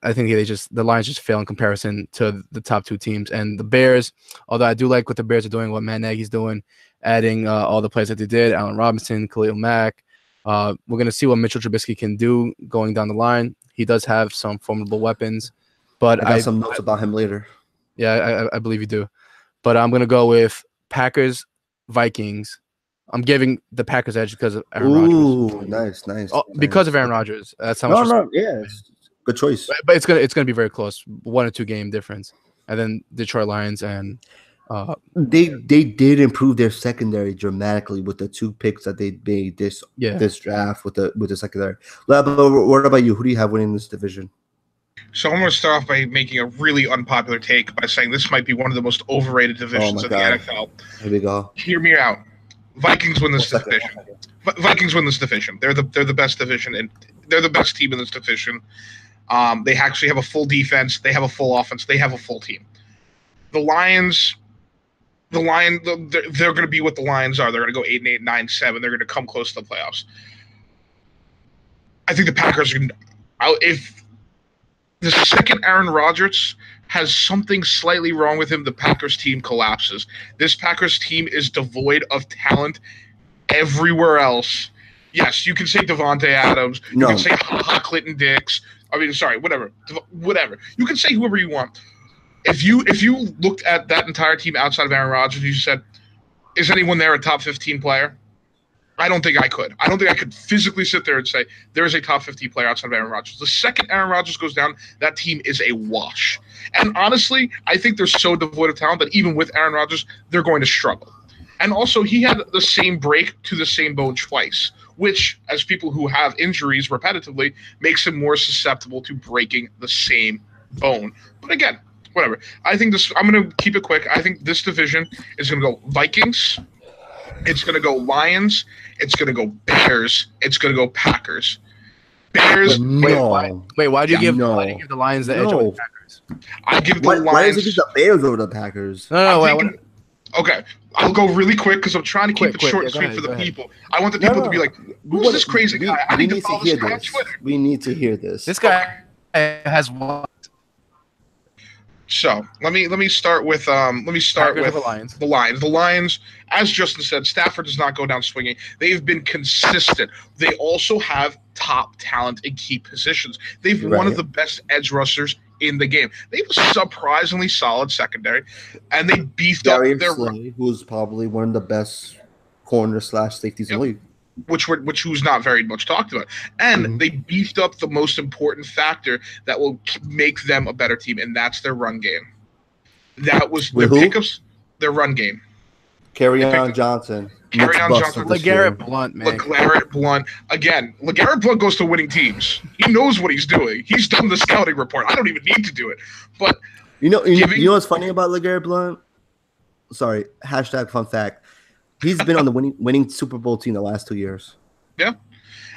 I think the Lions just fail in comparison to the top two teams. And the Bears, although I do like what the Bears are doing, what Matt Nagy's doing, adding all the players that they did, Allen Robinson, Khalil Mack. We're going to see what Mitchell Trubisky can do going down the line. He does have some formidable weapons. But I got some notes about him later. Yeah, I believe you do. But I'm going to go with Packers, Vikings. I'm giving the Packers edge because of Aaron Rodgers. Ooh, nice. Because of Aaron Rodgers. That's how much. Yeah, good choice. But it's gonna be very close, 1 or 2 game difference, and then Detroit Lions and they did improve their secondary dramatically with the 2 picks that they made this draft with the secondary. What about you? Who do you have winning this division? So I'm going to start off by making a really unpopular take by saying this might be one of the most overrated divisions of the NFL. Here we go. Hear me out. Vikings win this division. Vikings win this division. They're the best division, and they're the best team in this division. They actually have a full defense. They have a full offense. They have a full team. The Lions, they're going to be what the Lions are. They're going to go 8-8, 9-7. They're going to come close to the playoffs. I think the Packers are going to, The second Aaron Rodgers has something slightly wrong with him, the Packers team collapses. This Packers team is devoid of talent everywhere else. Yes, you can say Devontae Adams. You can say Clinton Dix. I mean, sorry, whatever. You can say whoever you want. If you looked at that entire team outside of Aaron Rodgers, you said, is anyone there a top 15 player? I don't think I could. I don't think I could physically sit there and say there is a top 50 player outside of Aaron Rodgers. The second Aaron Rodgers goes down, that team is a wash. And honestly, I think they're so devoid of talent that even with Aaron Rodgers, they're going to struggle. And also, he had the same break to the same bone twice, which, as people who have injuries repetitively, makes him more susceptible to breaking the same bone. But again, whatever. I think this. I'm going to keep it quick. I think this division is going to go Vikings. It's going to go Lions. It's going to go Bears. It's going to go Packers. Bears. Why'd you give the Lions the edge over the Packers? I give the Lions. Why is it just the Bears over the Packers? Okay, I'll go really quick because I'm trying to keep it short and sweet for the people. I want the people to be like, who's this crazy guy? I need to follow this guy on Twitter. We need to hear this. This guy has what? So let me start with the Lions. The Lions. The Lions, as Justin said, Stafford does not go down swinging. They've been consistent. They also have top talent in key positions. They've one of the best edge rushers in the game. They have a surprisingly solid secondary, and they beefed up their Slay, who's probably one of the best corner/safeties in the league. Who's not very much talked about. And they beefed up the most important factor that will make them a better team, and that's their run game. That was their pickups, their run game. Kerryon Johnson. LeGarrette Blount, man. LeGarrette Blount. Again, LeGarrette Blount goes to winning teams. He knows what he's doing. He's done the scouting report. I don't even need to do it. But you know what's funny about LeGarrette Blount? Sorry, #fun fact. He's been on the winning Super Bowl team the last 2 years. Yeah.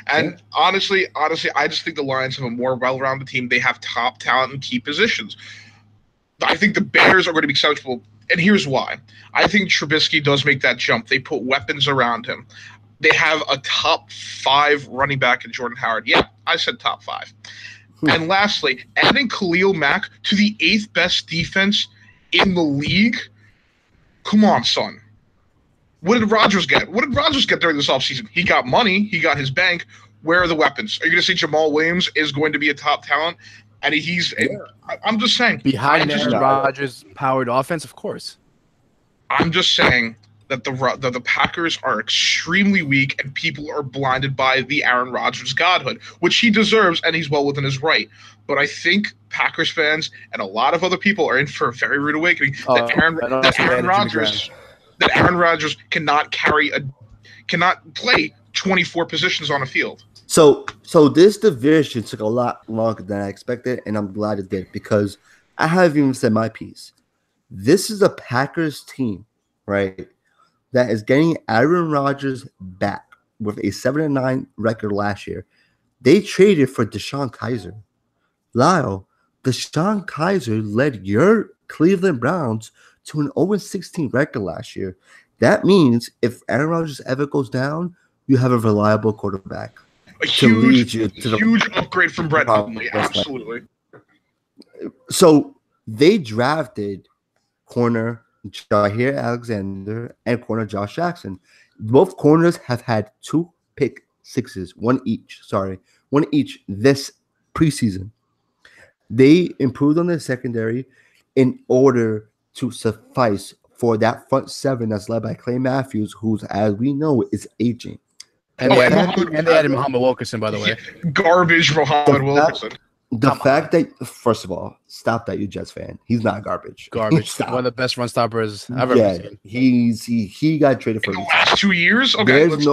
And honestly, I just think the Lions have a more well-rounded team. They have top talent in key positions. I think the Bears are going to be acceptable, and here's why. I think Trubisky does make that jump. They put weapons around him. They have a top 5 running back in Jordan Howard. Yeah, I said top 5. And lastly, adding Khalil Mack to the 8th best defense in the league. Come on, son. What did Rodgers get? What did Rodgers get during this offseason? He got money. He got his bank. Where are the weapons? Are you going to say Jamal Williams is going to be a top talent? And I'm just saying. Behind Aaron Rodgers' powered offense, of course. I'm just saying that the Packers are extremely weak and people are blinded by the Aaron Rodgers godhood, which he deserves and he's well within his right. But I think Packers fans and a lot of other people are in for a very rude awakening that Aaron Rodgers cannot play 24 positions on a field. So this division took a lot longer than I expected, and I'm glad it did because I haven't even said my piece. This is a Packers team, right, that is getting Aaron Rodgers back with a 7-9 record last year. They traded for DeShone Kizer. Lyle, DeShone Kizer led your Cleveland Browns to an 0-16 record last year. That means if Aaron Rodgers ever goes down, you have a reliable quarterback. A huge upgrade from Brett Hundley, absolutely. So they drafted corner Jair Alexander and corner Josh Jackson. Both corners have had 2 pick sixes, one each this preseason. They improved on their secondary in order to suffice for that front 7 that's led by Clay Matthews, who's, as we know, is aging. And they added Muhammad Wilkerson, by the way. Garbage Muhammad Wilkerson. The fact that, first of all, stop that, you Jets fan. He's not garbage. One of the best run stoppers I've ever seen. He got traded for in the last 2 years. Okay, there's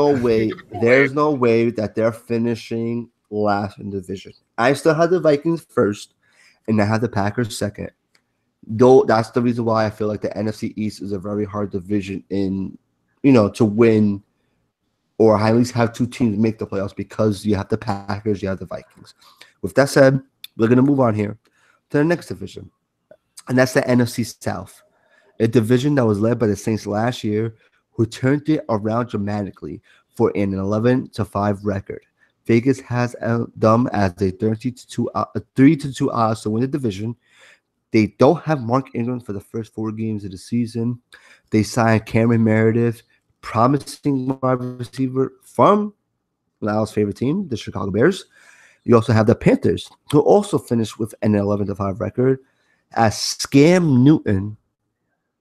no way that they're finishing last in the division. I still have the Vikings first, and I have the Packers second. Though that's the reason why I feel like the NFC East is a very hard division to win, or at least have 2 teams make the playoffs, because you have the Packers, you have the Vikings. With that said, we're going to move on here to the next division, and that's the NFC South, a division that was led by the Saints last year, who turned it around dramatically for an 11-5 record. Vegas has them as a 3-2 odds to win the division. They don't have Mark Ingram for the first 4 games of the season. They signed Cameron Meredith, promising wide receiver from Lyle's favorite team, the Chicago Bears. You also have the Panthers, who also finished with an 11-5 record, as Scam Newton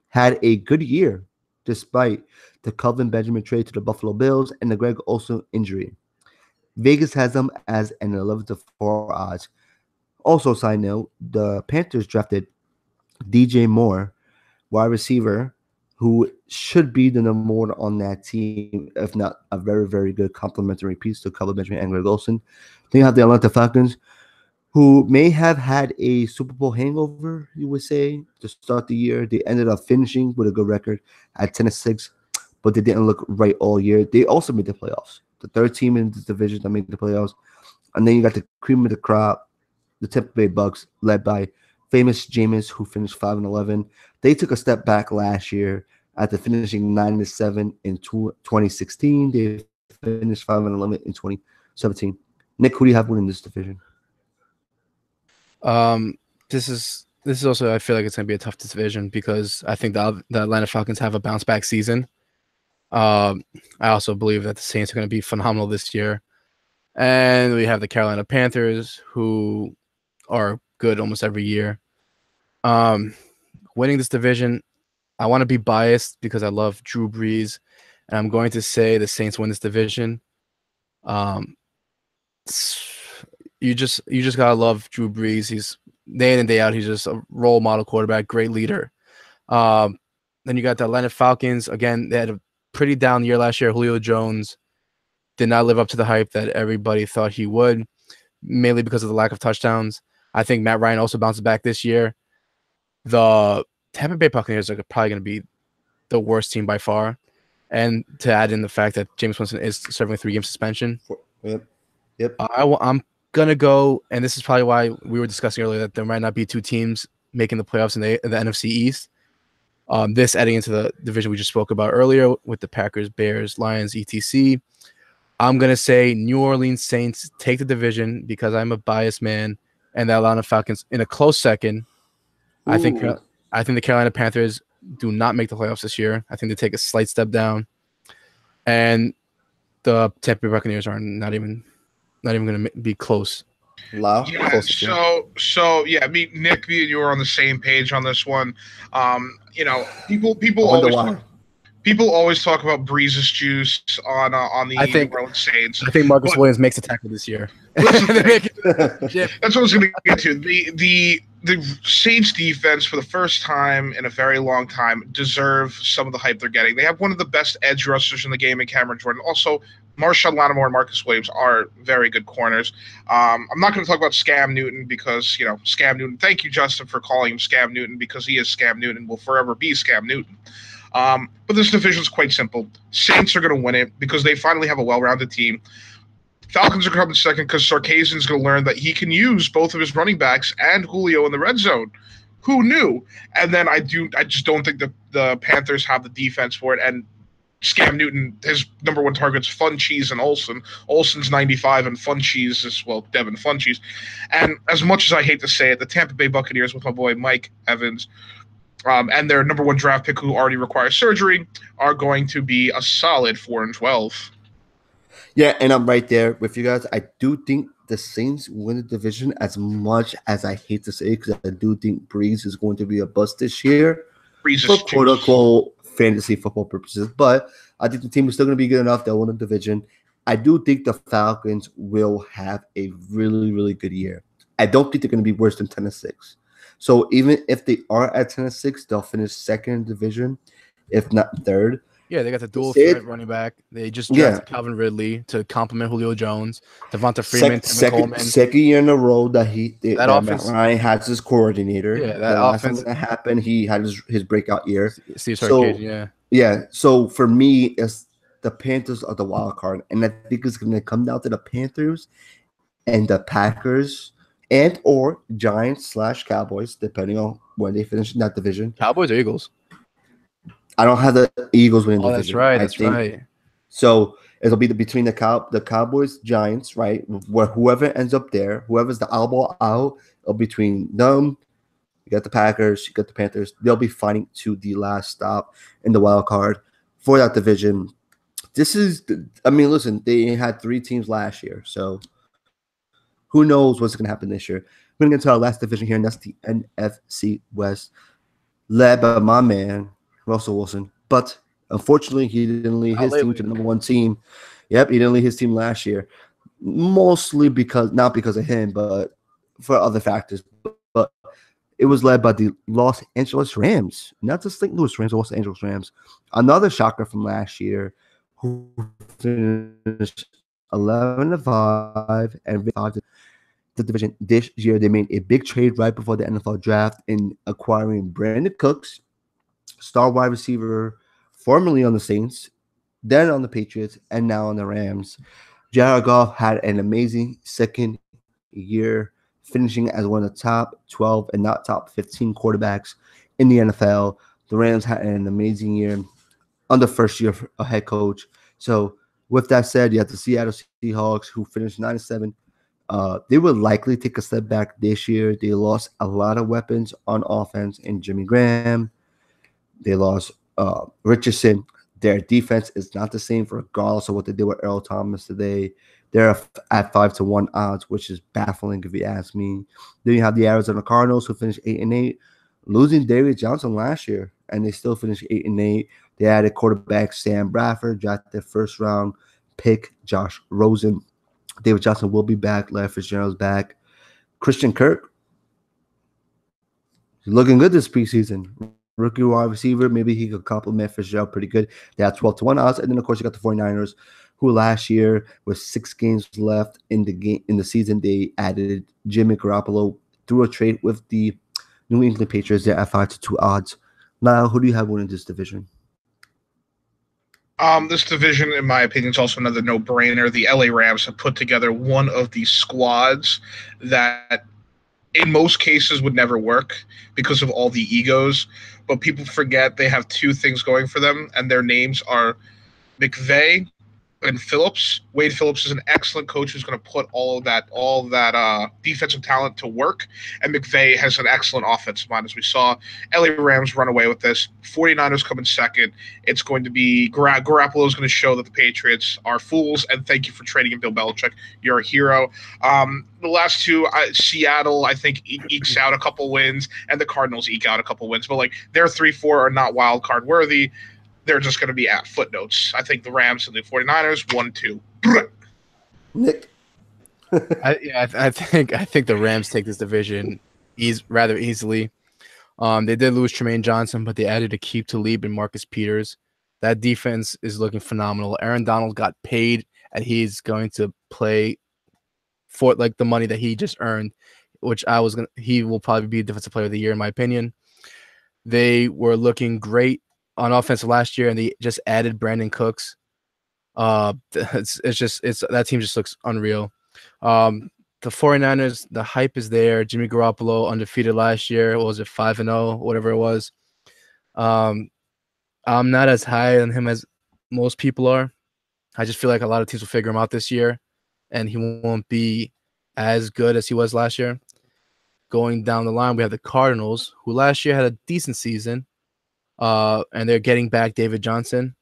had a good year despite the Kelvin Benjamin trade to the Buffalo Bills and the Greg Olsen injury. Vegas has them as an 11-4 odds. Also, side note, the Panthers drafted DJ Moore, wide receiver, who should be the number one on that team, if not a very, very good complementary piece to Kelvin Benjamin and Greg Olsen. Then you have the Atlanta Falcons, who may have had a Super Bowl hangover, you would say, to start the year. They ended up finishing with a good record at 10-6, but they didn't look right all year. They also made the playoffs. The third team in this division that made the playoffs. And then you got the cream of the crop, the Tampa Bay Bucks, led by famous Jameis, who finished 5-11. They took a step back last year after finishing 9-7 in 2016. They finished 5-11 in 2017. Nick, who do you have winning this division? This is also, I feel like it's gonna be a tough division because I think the Atlanta Falcons have a bounce back season. I also believe that the Saints are going to be phenomenal this year, and we have the Carolina Panthers, who are good almost every year. Winning this division, I want to be biased because I love Drew Brees, and I'm going to say the Saints win this division. You just gotta love Drew Brees. He's day in and day out. He's just a role model quarterback, great leader. Then you got the Atlanta Falcons. Again, they had a pretty down year last year. Julio Jones did not live up to the hype that everybody thought he would, mainly because of the lack of touchdowns. I think Matt Ryan also bounces back this year. The Tampa Bay Buccaneers are probably going to be the worst team by far. And to add in the fact that Jameis Winston is serving a 3-game suspension. Yep. I'm going to go, and this is probably why we were discussing earlier that there might not be 2 teams making the playoffs in the NFC East. This adding into the division we just spoke about earlier with the Packers, Bears, Lions, etc. I'm going to say New Orleans Saints take the division because I'm a biased man, and the Atlanta Falcons in a close second. I think the Carolina Panthers do not make the playoffs this year. I think they take a slight step down, and the Tampa Bay Buccaneers are not even going to be close. Lau? Yeah, Nick, me and you are on the same page on this one. People always talk about Breeze's juice on the New Orleans Saints. I think Marcus Williams makes a tackle this year. That's what I was going to get to. The Saints defense, for the first time in a very long time, deserve some of the hype they're getting. They have one of the best edge rushers in the game in Cameron Jordan. Also, Marshawn Lattimore and Marcus Williams are very good corners. I'm not going to talk about Scam Newton because, Scam Newton. Thank you, Justin, for calling him Scam Newton because he is Scam Newton, will forever be Scam Newton. But this division is quite simple. Saints are going to win it because they finally have a well-rounded team. Falcons are coming second because Sarkisian is going to learn that he can use both of his running backs and Julio in the red zone. Who knew? And then I just don't think the Panthers have the defense for it. And Scam Newton, his number one target's Fun Cheese and Olsen. Olsen's 95 and Fun Cheese is, Devin Fun Cheese. And as much as I hate to say it, the Tampa Bay Buccaneers with my boy Mike Evans and their number one draft pick who already requires surgery are going to be a solid 4-12. Yeah, and I'm right there with you guys. I do think the Saints win the division, as much as I hate to say it, because I do think Breeze is going to be a bust this year for quote-unquote fantasy football purposes. But I think the team is still going to be good enough. They'll win the division. I do think the Falcons will have a really, really good year. I don't think they're going to be worse than 10-6. So even if they are at 10-6, they'll finish second in the division, if not third. Yeah, they got the dual threat running back. They just drafted Calvin Ridley to complement Julio Jones, Devonta Freeman, Coleman. Second year in a row that offense, Ryan has his coordinator. Yeah, that offense that happened. He had his breakout year. Steve Sarkisian, yeah. So for me, it's the Panthers are the wild card, and I think it's going to come down to the Panthers and the Packers and or Giants/Cowboys, depending on when they finish in that division. Cowboys or Eagles? I don't have the Eagles winning the division. That's right. So It'll be between the Cowboys, Giants, right? Where whoever ends up there, whoever's the eyeball out, it'll be between them. You got the Packers, you got the Panthers. They'll be fighting to the last stop in the wild card for that division. Listen, they had 3 teams last year, so who knows what's going to happen this year. We're going to get to our last division here, and that's the NFC West, led by my man, Russell Wilson. But unfortunately, he didn't lead his team to the number 1 team. Yep, he didn't lead his team last year, mostly not because of him, but for other factors. But it was led by the Los Angeles Rams, not the St. Louis Rams, the Los Angeles Rams. Another shocker from last year, who finished 11-5 and 5 the division this year. They made a big trade right before the NFL draft in acquiring Brandon Cooks, star wide receiver, formerly on the Saints, then on the Patriots, and now on the Rams. Jared Goff had an amazing second year, finishing as one of the top 12 and not top 15 quarterbacks in the NFL. The Rams had an amazing year on the first year of a head coach. So with that said, you have the Seattle Seahawks, who finished 9-7. They would likely take a step back this year. They lost a lot of weapons on offense in Jimmy Graham. They lost Richardson. Their defense is not the same regardless of what they did with Earl Thomas today. They're at 5-1 odds, which is baffling if you ask me. Then you have the Arizona Cardinals, who finished 8-8, losing David Johnson last year, and they still finished 8-8. They added quarterback Sam Bradford, drafted their first-round pick Josh Rosen. David Johnson will be back. Larry Fitzgerald's back. Christian Kirk, he's looking good this preseason. Rookie wide receiver, maybe he could complement Fitzgerald pretty good. They have 12-1 odds, and then of course you got the 49ers, who last year, with 6 games left in the season, they added Jimmy Garoppolo through a trade with the New England Patriots. They're at 5-2 odds. Now, who do you have winning this division? This division, in my opinion, is also another no-brainer. The LA Rams have put together one of these squads that, in most cases, would never work because of all the egos. But people forget they have 2 things going for them, and their names are McVay and Phillips. Wade Phillips is an excellent coach who's going to put all that defensive talent to work, and McVay has an excellent offensive mind, as we saw. LA Rams run away with this. 49ers come in second. It's going to be Garoppolo is going to show that the Patriots are fools, and thank you for trading in Bill Belichick. You're a hero. The last 2, Seattle, I think, ekes out a couple wins, and the Cardinals eke out a couple wins. But their 3-4 are not wild card worthy. They're just going to be at footnotes. I think the Rams and the 49ers, 1-2. Nick? I think the Rams take this division rather easily. They did lose Tremaine Johnson, but they added Aqib Talib and Marcus Peters. That defense is looking phenomenal. Aaron Donald got paid, and he's going to play for the money that he just earned, which he will probably be Defensive Player of the Year in my opinion. They were looking great on offense last year, and they just added Brandon Cooks. That team just looks unreal. The 49ers, the hype is there. Jimmy Garoppolo undefeated last year. What was it, 5-0, whatever it was. I'm not as high on him as most people are. I just feel like a lot of teams will figure him out this year, and he won't be as good as he was last year. Going down the line, we have the Cardinals, who last year had a decent season. And they're getting back David Johnson.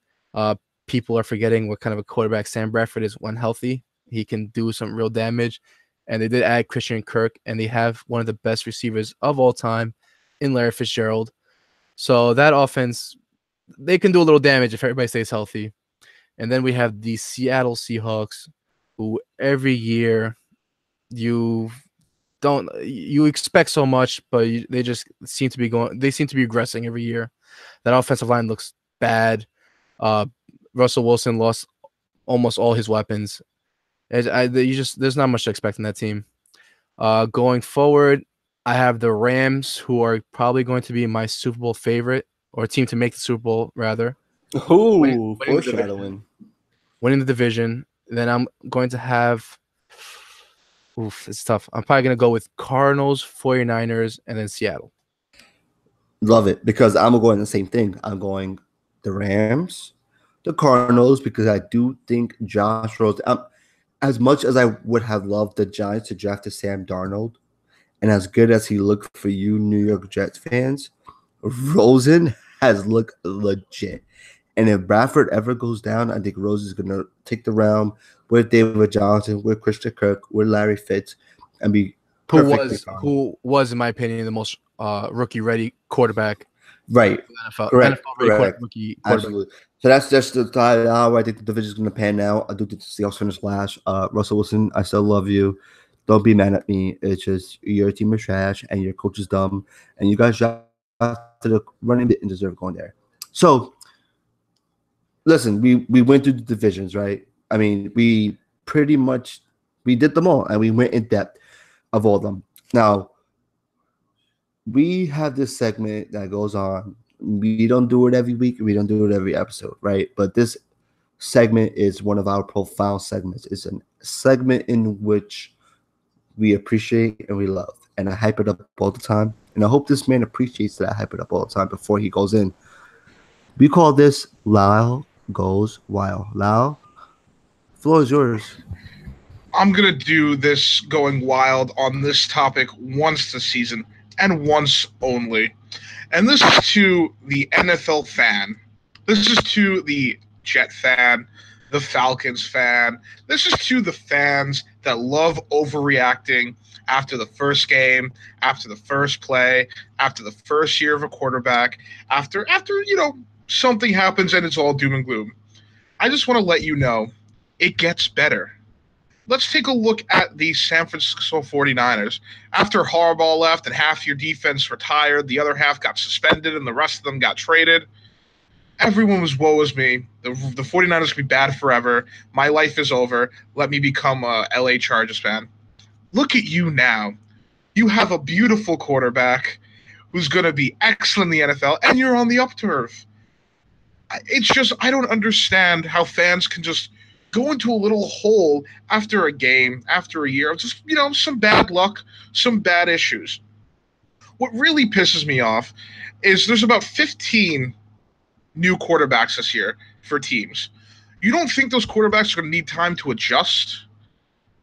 People are forgetting what kind of a quarterback Sam Bradford is when healthy. He can do some real damage. And they did add Christian Kirk, and they have one of the best receivers of all time in Larry Fitzgerald. So that offense, they can do a little damage if everybody stays healthy. And then we have the Seattle Seahawks, who every year you expect so much, but they just seem to be regressing every year. That offensive line looks bad. Russell Wilson lost almost all his weapons. There's not much to expect in that team. Going forward, I have the Rams, who are probably going to be my Super Bowl favorite, or team to make the Super Bowl, rather. Ooh, foreshadowing. Winning the division. Then I'm going to have... it's tough. I'm probably going to go with Cardinals, 49ers, and then Seattle. Love it, because I'm going the same thing. I'm going the Rams, the Cardinals because I do think Josh Rosen, as much as I would have loved the Giants to draft a Sam Darnold, and as good as he looked for you New York Jets fans, Rosen has looked legit. And if Bradford ever goes down, I think Rosen is going to take the realm with David Johnson, with Christian Kirk, with Larry Fitz, and be who was, in my opinion, the most rookie-ready quarterback. Right. NFL, Correct. Rookie quarterback. Absolutely. So that's just the time how I think the division is going to pan out. I do think the Seahawks finish last. Russell Wilson, I still love you. Don't be mad at me. It's just your team is trash and your coach is dumb, and you guys drafted the running bit and deserve going there. So, listen, we went through the divisions, right? I mean, we did them all, and we went in depth of all of them. Now, we have this segment that goes on. We don't do it every week. We don't do it every episode, right? But this segment is one of our profound segments. It's a segment in which we appreciate and we love. And I hype it up all the time. And I hope this man appreciates that I hype it up all the time before he goes in. We call this Lyle Goes Wild. Lyle, the floor is yours. I'm going to do this going wild on this topic once this season and once only. And this is to the NFL fan. This is to the Jet fan, the Falcons fan. This is to the fans that love overreacting after the first game, after the first play, after the first year of a quarterback, after something happens and it's all doom and gloom. I just want to let you know it gets better. Let's take a look at the San Francisco 49ers. After Harbaugh left and half your defense retired, the other half got suspended, and the rest of them got traded. Everyone was woe is me. The 49ers will be bad forever. My life is over. Let me become a LA Chargers fan. Look at you now. You have a beautiful quarterback who's going to be excellent in the NFL, and you're on the upturf. It's just, I don't understand how fans can just go into a little hole after a game, after a year of just, some bad luck, some bad issues. What really pisses me off is there's about 15 new quarterbacks this year for teams. You don't think those quarterbacks are going to need time to adjust?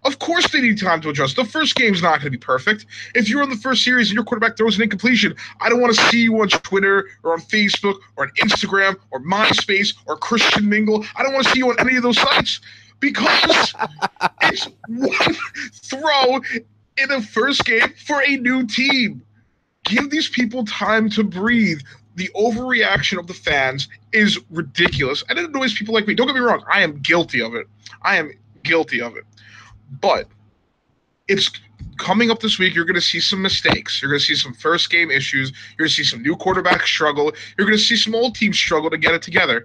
Of course they need time to adjust. The first game's not going to be perfect. If you're in the first series and your quarterback throws an incompletion, I don't want to see you on Twitter or on Facebook or on Instagram or MySpace or Christian Mingle. I don't want to see you on any of those sites because it's one throw in the first game for a new team. Give these people time to breathe. The overreaction of the fans is ridiculous. And it annoys people like me. Don't get me wrong. I am guilty of it. But it's coming up this week. You're going to see some mistakes. You're going to see some first game issues. You're going to see some new quarterbacks struggle. You're going to see some old teams struggle to get it together.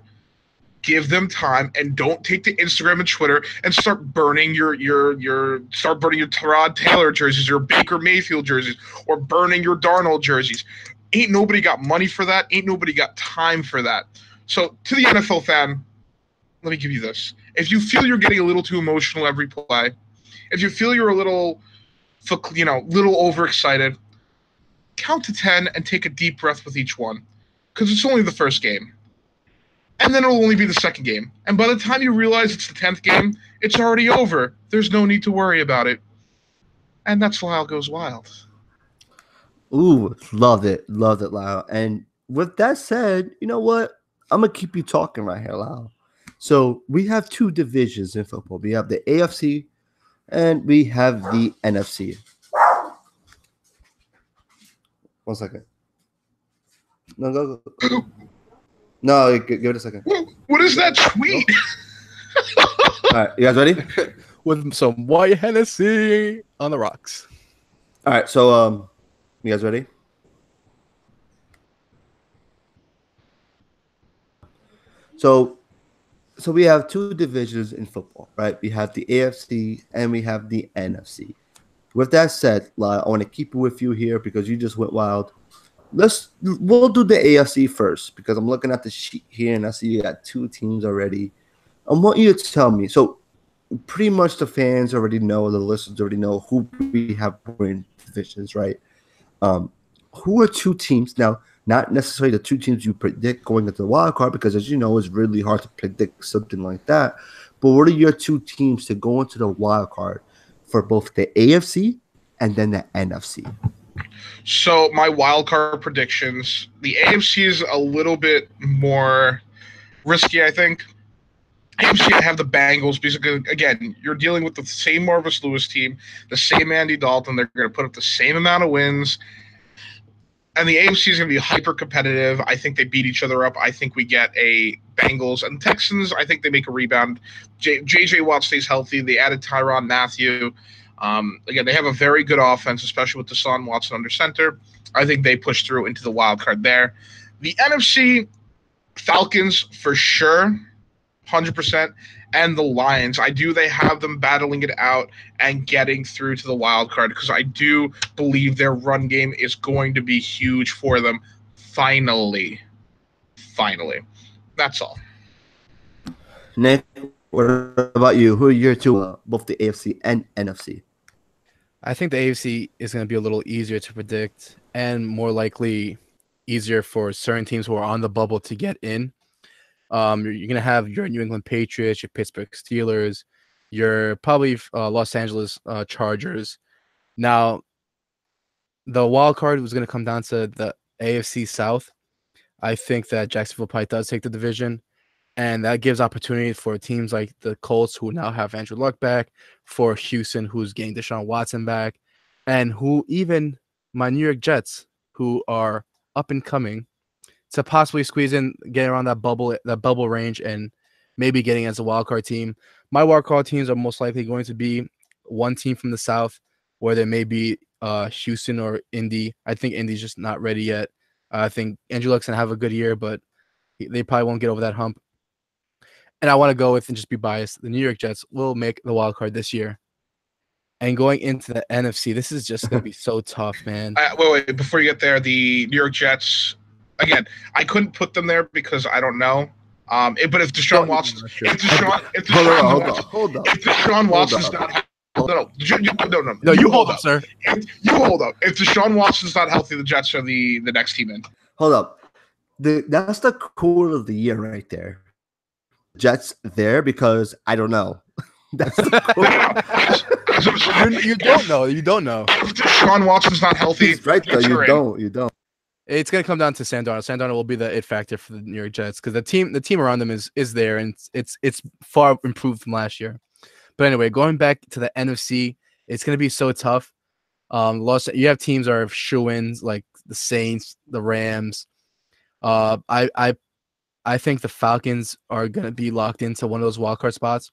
Give them time and don't take to Instagram and Twitter and start burning your Tyrod Taylor jerseys or Baker Mayfield jerseys or burning your Darnold jerseys. Ain't nobody got money for that. Ain't nobody got time for that. So to the NFL fan, let me give you this. If you feel you're getting a little too emotional every play, if you feel you're a little overexcited, count to 10 and take a deep breath with each one, because it's only the first game. And then it'll only be the second game. And by the time you realize it's the 10th game, it's already over. There's no need to worry about it. And that's Lyle Goes Wild. Ooh, loved it, Lyle. And with that said, you know what? I'm going to keep you talking right here, Lyle. So we have two divisions in football. We have the AFC and we have the NFC. 1 second. No, go. No, give it a second. What is that tweet? All right, you guys ready? With some white Hennessy on the rocks. All right, so you guys ready? So we have two divisions in football, right? We have the AFC and we have the NFC. With that said, I want to keep it with you here because you just went wild. We'll do the AFC first because I'm looking at the sheet here and I see you got two teams already. I want you to tell me. So pretty much the fans already know, the listeners already know who we have in divisions, right? Who are two teams? Now, Not necessarily the two teams you predict going into the wild card, because as you know, it's really hard to predict something like that. But what are your two teams to go into the wild card for both the AFC and then the NFC? So my wild card predictions, the AFC is a little bit more risky, I think. AFC, I have the Bengals because, again, you're dealing with the same Marvis Lewis team, the same Andy Dalton. They're going to put up the same amount of wins. And the AFC is going to be hyper competitive. I think they beat each other up. I think we get a Bengals and Texans. I think they make a rebound. JJ Watt stays healthy. They added Tyrann Mathieu. Again, they have a very good offense, especially with Deshaun Watson under center. I think they push through into the wild card there. The NFC, Falcons for sure, 100%, and the Lions. They have them battling it out and getting through to the wild card because I do believe their run game is going to be huge for them. Finally. That's all. Nick, what about you? Who are your two, both the AFC and NFC? I think the AFC is going to be a little easier to predict and more likely easier for certain teams who are on the bubble to get in. You're going to have your New England Patriots, your Pittsburgh Steelers, your probably Los Angeles Chargers. Now, the wild card was going to come down to the AFC South. I think that Jacksonville probably does take the division, and that gives opportunity for teams like the Colts, who now have Andrew Luck back, for Houston, who's getting Deshaun Watson back, and who even my New York Jets, who are up and coming, to possibly squeeze in, get around that bubble range, and maybe getting as a wild card team. My wild card teams are most likely going to be one team from the South, where there may be Houston or Indy. I think Indy's just not ready yet. I think Andrew Luck's gonna have a good year, but they probably won't get over that hump. And I want to go with, and just be biased, the New York Jets will make the wild card this year. And going into the NFC, this is just gonna be so tough, man. Wait, before you get there, the New York Jets. Again, I couldn't put them there because I don't know. But if Deshaun Watson, if Deshaun Watson's not healthy, no, you hold up, sir. You hold up. If Deshaun Watson's not healthy, the Jets are the next team in. Hold up. That's the core of the year right there. Jets there because I don't know. That's the core. You don't know. You don't know. If Deshaun Watson's not healthy, he's right though. You don't. It's going to come down to Sam Darnold. Sam Darnold will be the it factor for the New York Jets because the team around them is there, and it's far improved from last year. But anyway, going back to the NFC, it's going to be so tough. You have teams that are shoo-ins like the Saints, the Rams. I think the Falcons are going to be locked into one of those wildcard spots,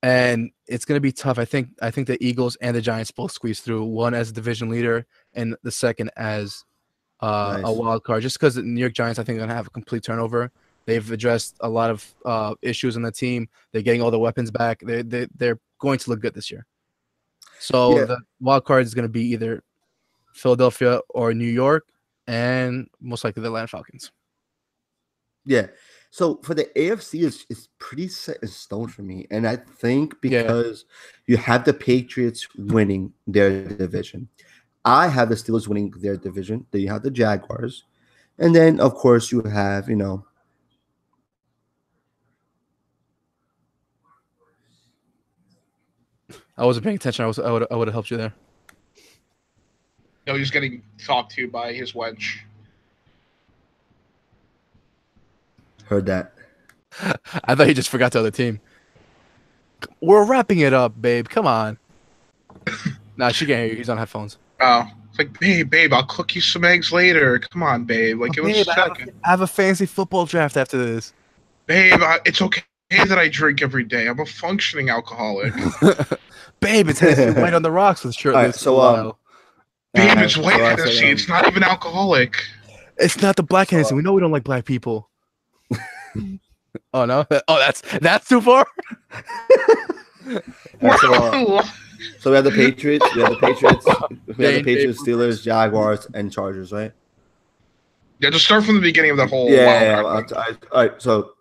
and it's going to be tough. I think the Eagles and the Giants both squeeze through, one as a division leader and the second as nice. A wild card, just because the New York Giants, I think, are going to have a complete turnover. They've addressed a lot of issues on the team. They're getting all their weapons back. They're going to look good this year. So the wild card is going to be either Philadelphia or New York, and most likely the Atlanta Falcons. Yeah. So for the AFC, it's pretty set in stone for me, and I think because you have the Patriots winning their division. I have the Steelers winning their division. Then you have the Jaguars. And then, of course, you have, I wasn't paying attention. I would have helped you there. No, he's getting talked to by his wench. Heard that. I thought you just forgot the other team. We're wrapping it up, babe. Come on. Nah, she can't hear you. He's on headphones. Oh, it's like, babe, I'll cook you some eggs later. Come on, babe. Like, it was second. I have a fancy football draft after this. Babe, it's okay that I drink every day. I'm a functioning alcoholic. Babe, it's White on the Rocks with shirtless. Right, so, babe, it's White Hennessy. It's not even alcoholic. It's not the black Hennessy. We know we don't like black people. Oh no! Oh, that's too far. So we have the Patriots. We have the Patriots, Steelers, Jaguars, and Chargers, right? Yeah, just start from the beginning of the whole. All right. So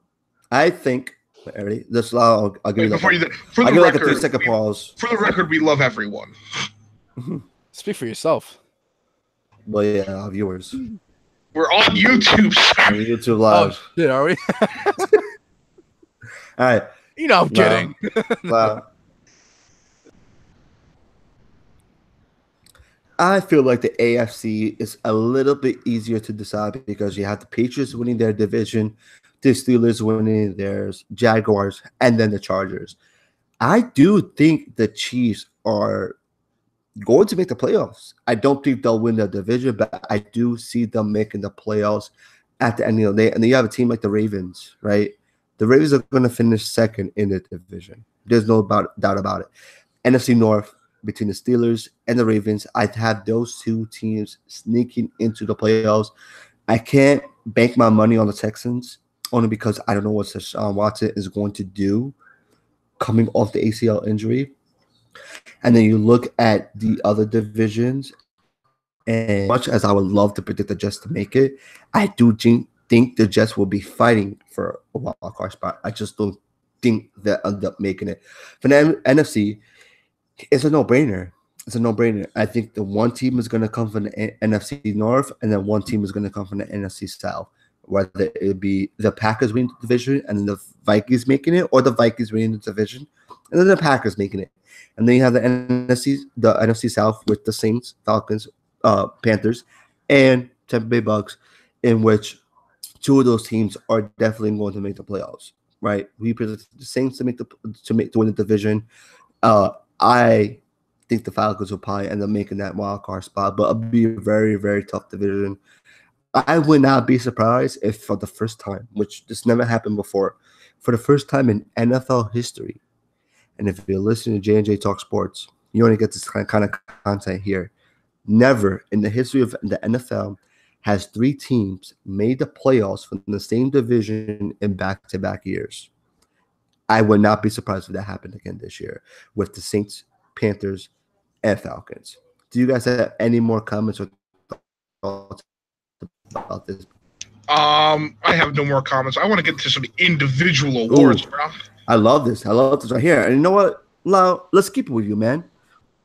I think. Ready? This I'll give you. For the like record, a 3-second pause. For the record, we love everyone. Speak for yourself. Well, yeah, our viewers. We're on YouTube, On sir. YouTube Oh Live. shit, are we? All right. You know, I'm kidding. Wow. I feel like the AFC is a little bit easier to decide because you have the Patriots winning their division, the Steelers winning theirs, Jaguars, and then the Chargers. I do think the Chiefs are going to make the playoffs. I don't think they'll win the division, but I do see them making the playoffs at the end of the day. And then you have a team like the Ravens, right? The Ravens are going to finish second in the division. There's no doubt about it. NFC North, between the Steelers and the Ravens, I'd have those two teams sneaking into the playoffs. I can't bank my money on the Texans only because I don't know what Deshaun Watson is going to do coming off the ACL injury. And then you look at the other divisions, and much as I would love to predict the Jets to make it, I do think the Jets will be fighting for a wild card spot. I just don't think they'll end up making it. For the NFC, it's a no-brainer. It's a no-brainer. I think the one team is going to come from the NFC North, and then one team is going to come from the NFC South. Whether it be the Packers winning the division and then the Vikings making it, or the Vikings winning the division and then the Packers making it. And then you have the NFC South with the Saints, Falcons, Panthers, and Tampa Bay Bucks, in which two of those teams are definitely going to make the playoffs. Right? We predicted the Saints to win the division. I think the Falcons will probably end up making that wild card spot, but it'll be a very, very tough division. I would not be surprised if for the first time, which this never happened before, for the first time in NFL history, and if you're listening to J&J Talk Sports, you only get this kind of content here. Never in the history of the NFL has three teams made the playoffs from the same division in back-to-back years. I would not be surprised if that happened again this year with the Saints, Panthers, and Falcons. Do you guys have any more comments or thoughts about this? I have no more comments. I want to get to some individual awards, bro. I love this. I love this right here. And you know what? Now, let's keep it with you, man.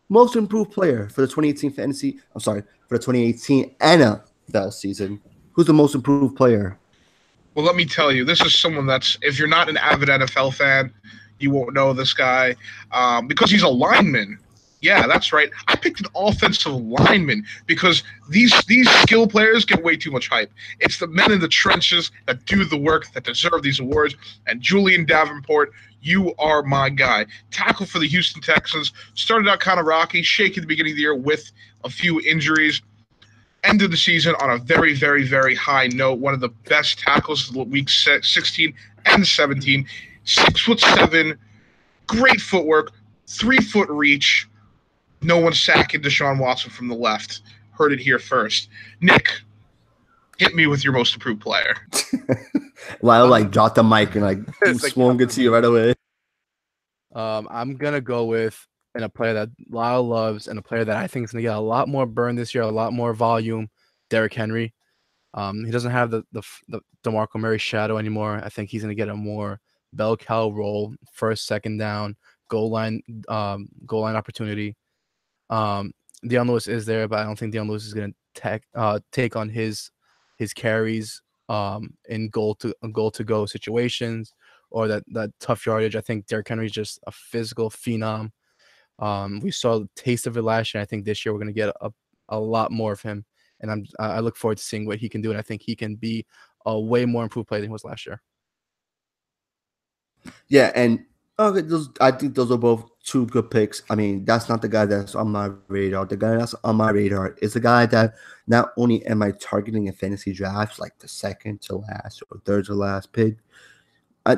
Most improved player for the 2018 fantasy. I'm sorry, for the 2018 NFL season. Who's the most improved player? Well, let me tell you, this is someone that's, if you're not an avid NFL fan, you won't know this guy because he's a lineman. Yeah, that's right. I picked an offensive lineman because these skill players get way too much hype. It's the men in the trenches that do the work that deserve these awards. And Julian Davenport, you are my guy. Tackle for the Houston Texans. Started out kind of rocky, shaky at the beginning of the year with a few injuries. Ended the season on a very, very, very high note. One of the best tackles of week 16 and 17. 6'7", great footwork, 3-foot reach. No one sacking Deshaun Watson from the left. Heard it here first. Nick, hit me with your most improved player. Lyle dropped the mic and swung it to you right away. I'm gonna go with a player that Lyle loves and a player that I think is gonna get a lot more burn this year, a lot more volume. Derrick Henry. He doesn't have the DeMarco Murray shadow anymore. I think he's gonna get a more bell cow role, first, second down, goal line opportunity. Dion Lewis is there, but I don't think Dion Lewis is going to take on his carries in goal to go situations or that tough yardage. I think Derrick Henry is just a physical phenom. We saw the taste of it last year. I think this year we're going to get a lot more of him, and I look forward to seeing what he can do. And I think he can be a way more improved player than he was last year. Yeah, and I think those are both two good picks. I mean, that's not the guy that's on my radar. The guy that's on my radar is the guy that not only am I targeting in fantasy drafts, like the second to last or third to last pick,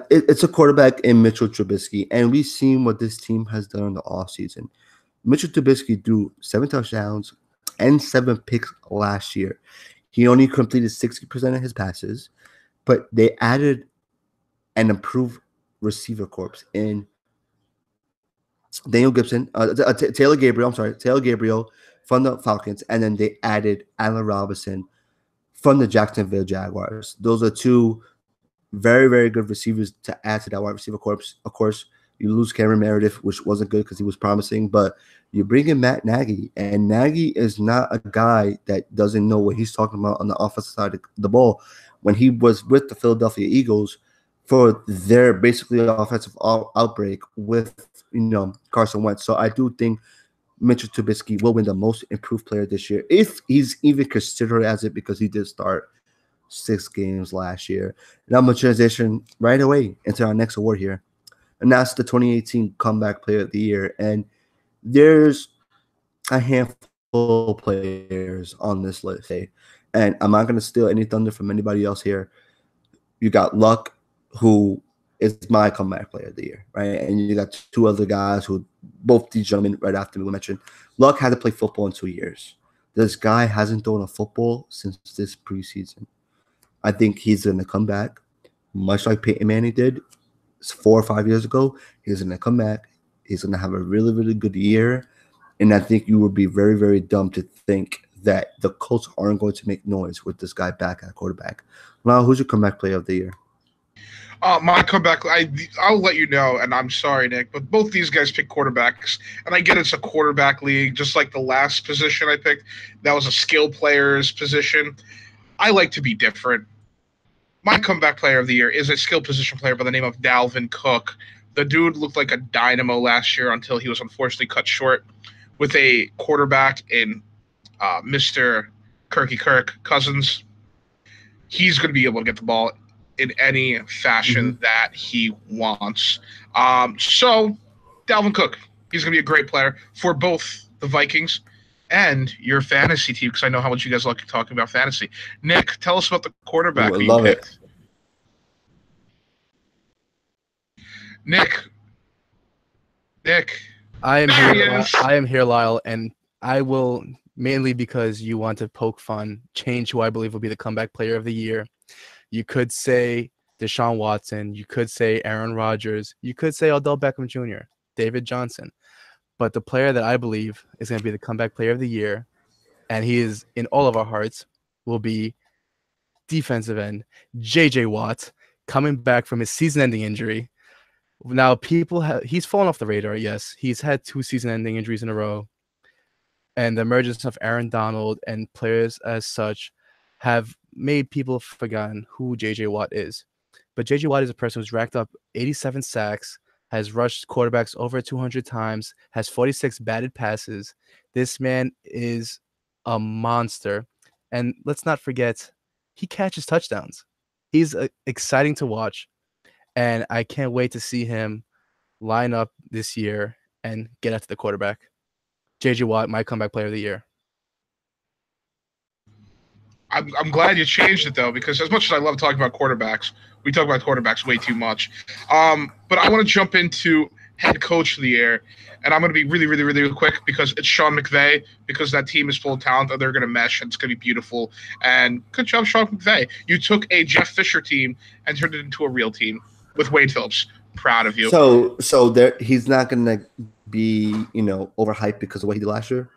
it's a quarterback in Mitchell Trubisky. And we've seen what this team has done in the offseason. Mitchell Trubisky threw 7 touchdowns and 7 picks last year. He only completed 60% of his passes, but they added an improved receiver corps in Daniel Gibson, Taylor Gabriel from the Falcons, and then they added Allen Robinson from the Jacksonville Jaguars. Those are two very, very good receivers to add to that wide receiver corps. Of course, You lose Cameron Meredith, which wasn't good because he was promising, but you bring in Matt Nagy, and Nagy is not a guy that doesn't know what he's talking about on the offensive side of the ball. When he was with the Philadelphia Eagles for their basically offensive outbreak with Carson Wentz, so I do think Mitchell Trubisky will win the most improved player this year, if he's even considered as it, because he did start 6 games last year. And I'm going to transition right away into our next award here, and that's the 2018 Comeback Player of the Year. And there's a handful of players on this list, and I'm not going to steal any thunder from anybody else here. You got Luck, who is my Comeback Player of the Year, right? And you got 2 other guys who, both these gentlemen right after me we mentioned. Luck had to play football in 2 years. This guy hasn't thrown a football since this preseason. I think he's going to come back, much like Peyton Manning did 4 or 5 years ago. He's going to come back. He's going to have a really, really good year. And I think you would be very, very dumb to think that the Colts aren't going to make noise with this guy back at quarterback. Now, who's your Comeback Player of the Year? My comeback, I'll let you know, and I'm sorry, Nick, but both these guys pick quarterbacks, and I get it's a quarterback league, just like the last position I picked. That was a skill player's position. I like to be different. My Comeback Player of the Year is a skill position player by the name of Dalvin Cook. The dude looked like a dynamo last year until he was unfortunately cut short with a quarterback in Mr. Kirk Cousins. He's going to be able to get the ball in any fashion that he wants. So, Dalvin Cook, he's going to be a great player for both the Vikings and your fantasy team, because I know how much you guys like talking about fantasy. Nick, tell us about the quarterback you picked. Nick. I am here, Lyle, and I will, mainly because you want to poke fun, change who I believe will be the Comeback Player of the Year. You could say Deshaun Watson. You could say Aaron Rodgers. You could say Odell Beckham Jr., David Johnson. But the player that I believe is going to be the Comeback Player of the Year, and he is in all of our hearts, will be defensive end J.J. Watt, coming back from his season-ending injury. Now, he's fallen off the radar, yes. He's had 2 season-ending injuries in a row. And the emergence of Aaron Donald and players as such have made people forgotten who J.J. Watt is. But J.J. Watt is a person who's racked up 87 sacks, has rushed quarterbacks over 200 times, has 46 batted passes. This man is a monster. And let's not forget, he catches touchdowns. He's exciting to watch. And I can't wait to see him line up this year and get after the quarterback. J.J. Watt, my Comeback Player of the Year. I'm glad you changed it, though, because as much as I love talking about quarterbacks, we talk about quarterbacks way too much. But I want to jump into Head Coach of the Year, and I'm going to be really, really, really quick because it's Sean McVay, because that team is full of talent, and they're going to mesh, and it's going to be beautiful. And good job, Sean McVay. You took a Jeff Fisher team and turned it into a real team with Wade Phillips. Proud of you. So he's not going to be, overhyped because of what he did last year?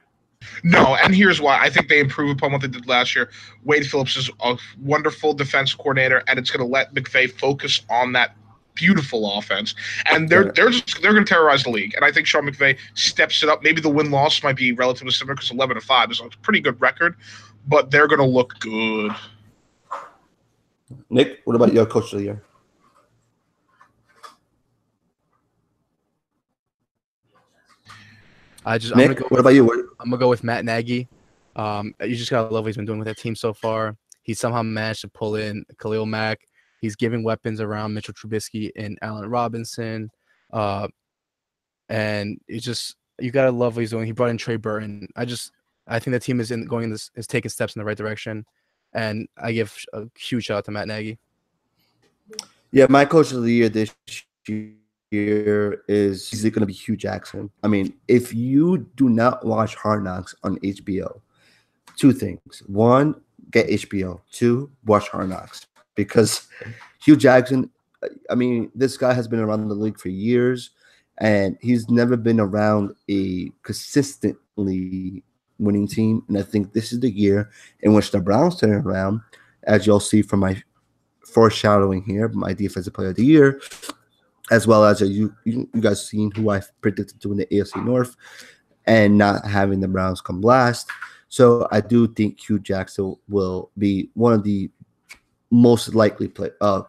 No, and here's why. I think they improve upon what they did last year. Wade Phillips is a wonderful defense coordinator, and it's going to let McVay focus on that beautiful offense. And they're going to terrorize the league. And I think Sean McVay steps it up. Maybe the win-loss might be relatively similar because 11-5 is a pretty good record, but they're going to look good. Nick, what about your Coach of the Year? What about you? I'm gonna go with Matt Nagy. You just gotta love what he's been doing with that team so far. He somehow managed to pull in Khalil Mack. He's giving weapons around Mitchell Trubisky and Allen Robinson. And you gotta love what he's doing. He brought in Trey Burton. I think the team is taking steps in the right direction, and I give a huge shout out to Matt Nagy. Yeah, my Coach of the Year this year is going to be Hugh Jackson. I mean, if you do not watch Hard Knocks on HBO, 2 things. 1, get HBO. 2, watch Hard Knocks. Because Hugh Jackson, I mean, this guy has been around the league for years, and he's never been around a consistently winning team. And I think this is the year in which the Browns turn around, as you'll see from my foreshadowing here, my Defensive Player of the Year. as well as you guys seen who I predicted to win the AFC North, and not having the Browns come last. So I do think Hugh Jackson will be one of the most likely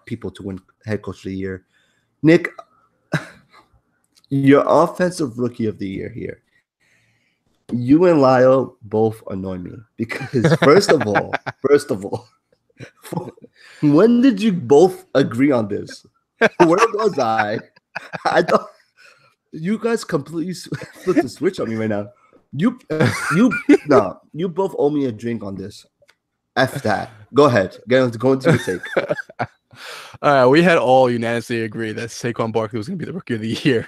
people to win head coach of the year. Nick, your offensive rookie of the year here. You and Lyle both annoy me because first of all, when did you both agree on this? Where was I? I thought you guys completely flipped the switch on me right now. You both owe me a drink on this. F that. Go ahead. Go into your take. All right, we had all unanimously agree that Saquon Barkley was going to be the rookie of the year,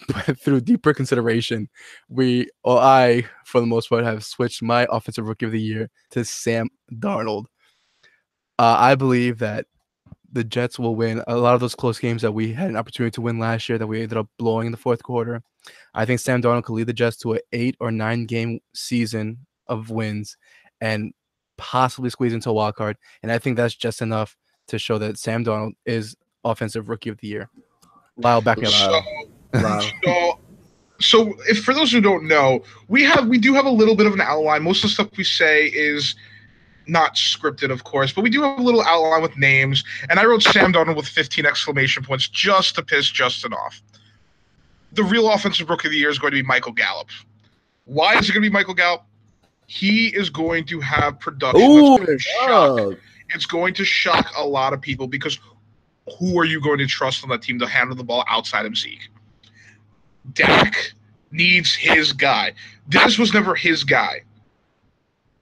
but through deeper consideration, I, for the most part, have switched my offensive rookie of the year to Sam Darnold. I believe that the Jets will win a lot of those close games that we had an opportunity to win last year that we ended up blowing in the fourth quarter. I think Sam Darnold could lead the Jets to an 8 or 9 game season of wins and possibly squeeze into a wild card. And I think that's just enough to show that Sam Darnold is offensive rookie of the year. Lyle, back me up. So if for those who don't know, we do have a little bit of an outline. Most of the stuff we say is not scripted, of course, but we do have a little outline with names. And I wrote Sam Darnold with 15 exclamation points just to piss Justin off. The real offensive rookie of the year is going to be Michael Gallup. Why is it going to be Michael Gallup? He is going to have production that's going to it's going to shock a lot of people because who are you going to trust on that team to handle the ball outside of Zeke? Dak needs his guy. Dez was never his guy.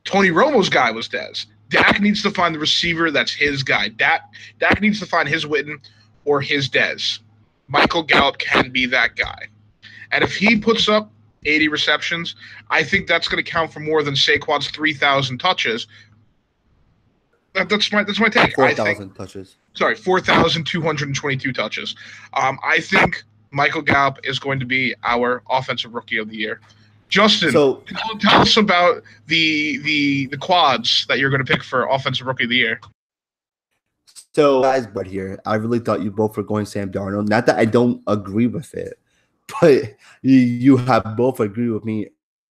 Tony Romo's guy was Dez. Dak needs to find the receiver that's his guy. Dak needs to find his Witten or his Dez. Michael Gallup can be that guy. And if he puts up 80 receptions, I think that's going to count for more than Saquon's 3,000 touches. That's my take. 4,000 touches. Sorry, 4,222 touches. I think Michael Gallup is going to be our offensive rookie of the year. Justin, tell us about the quads that you're going to pick for offensive rookie of the year. So, guys, but here, I really thought you both were going Sam Darnold. Not that I don't agree with it, but you have both agreed with me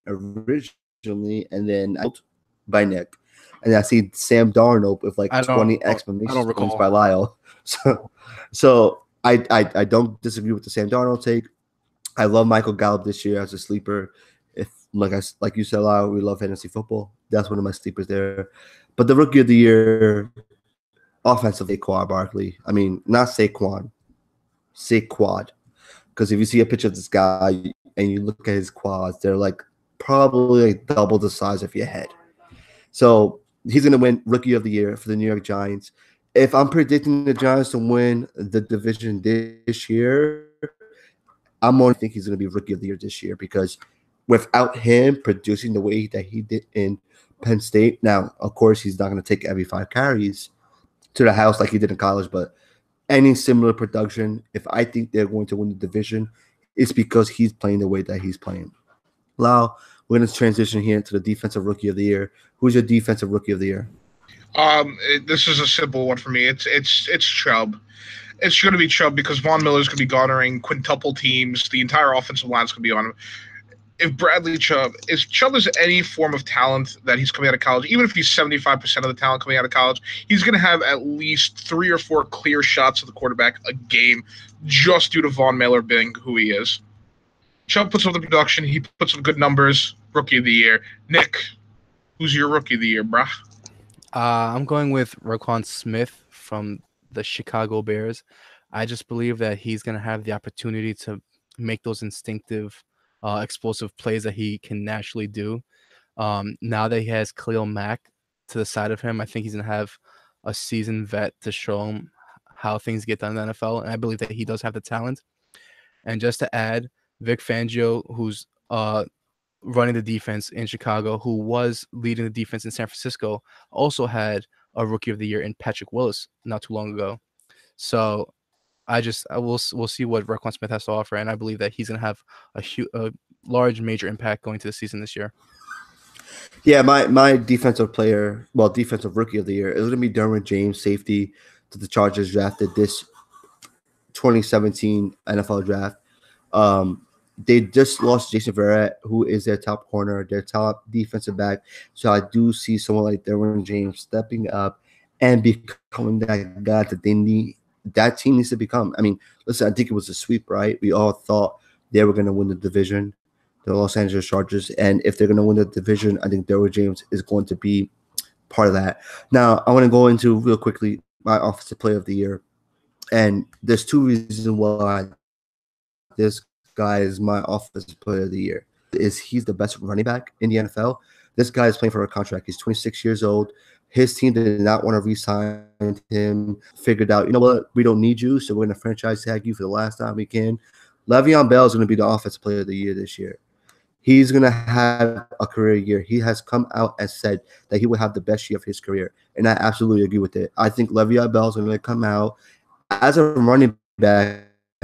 originally, and then by Nick. And I see Sam Darnold with like 20 exclamation points by Lyle. So I don't disagree with the Sam Darnold take. I love Michael Gallup this year as a sleeper. If like you said, Lyle, we love fantasy football. That's one of my sleepers there. But the rookie of the year, offensively, Saquon Barkley. I mean, not Saquon, Saquad. Because if you see a picture of this guy and you look at his quads, they're like probably like double the size of your head. So he's going to win Rookie of the Year for the New York Giants. If I'm predicting the Giants to win the division this year, I'm going to think he's going to be Rookie of the Year this year because without him producing the way that he did in Penn State, now, of course, he's not going to take every 5 carries to the house like he did in college, but any similar production, if I think they're going to win the division, it's because he's playing the way that he's playing. Lau, we're going to transition here to the defensive rookie of the year. Who's your defensive rookie of the year? This is a simple one for me. It's Chubb. It's going to be Chubb because Von Miller's going to be garnering quintuple teams. The entire offensive line's going to be on him. If Chubb is any form of talent that he's coming out of college, even if he's 75% of the talent coming out of college, he's going to have at least 3 or 4 clear shots of the quarterback a game just due to Von Miller being who he is. Chubb puts up the production. He puts up good numbers. Rookie of the year. Nick, who's your rookie of the year, bruh? I'm going with Roquan Smith from the Chicago Bears. I just believe that he's going to have the opportunity to make those instinctive, explosive plays that he can naturally do. Now that he has Khalil Mack to the side of him, I think he's going to have a seasoned vet to show him how things get done in the NFL, and I believe that he does have the talent. And just to add, Vic Fangio, who's running the defense in Chicago, who was leading the defense in San Francisco, also had a rookie of the year in Patrick Willis not too long ago. So we'll see what Roquan Smith has to offer, and I believe that he's going to have a large, major impact going to the season this year. Yeah, my defensive rookie of the year is going to be Derwin James, safety, that the Chargers drafted this 2017 NFL draft. They just lost Jason Verrett, who is their top corner, their top defensive back. So I do see someone like Derwin James stepping up and becoming that guy that they need. That team needs to become. I mean, listen, I think it was a sweep, right? We all thought they were going to win the division, the Los Angeles Chargers, and if they're going to win the division, I think Derwin James is going to be part of that. Now, I want to go into real quickly my offensive player of the year, and there's two reasons why this guy is my offensive player of the year. He's the best running back in the NFL. This guy is playing for a contract. He's 26 years old. His team did not want to re-sign him. Figured out, you know what? We don't need you, so we're going to franchise tag you for the last time we can. Le'Veon Bell is going to be the offensive player of the year this year. He's going to have a career year. He has come out and said that he will have the best year of his career, and I absolutely agree with it. I think Le'Veon Bell is going to come out as a running back.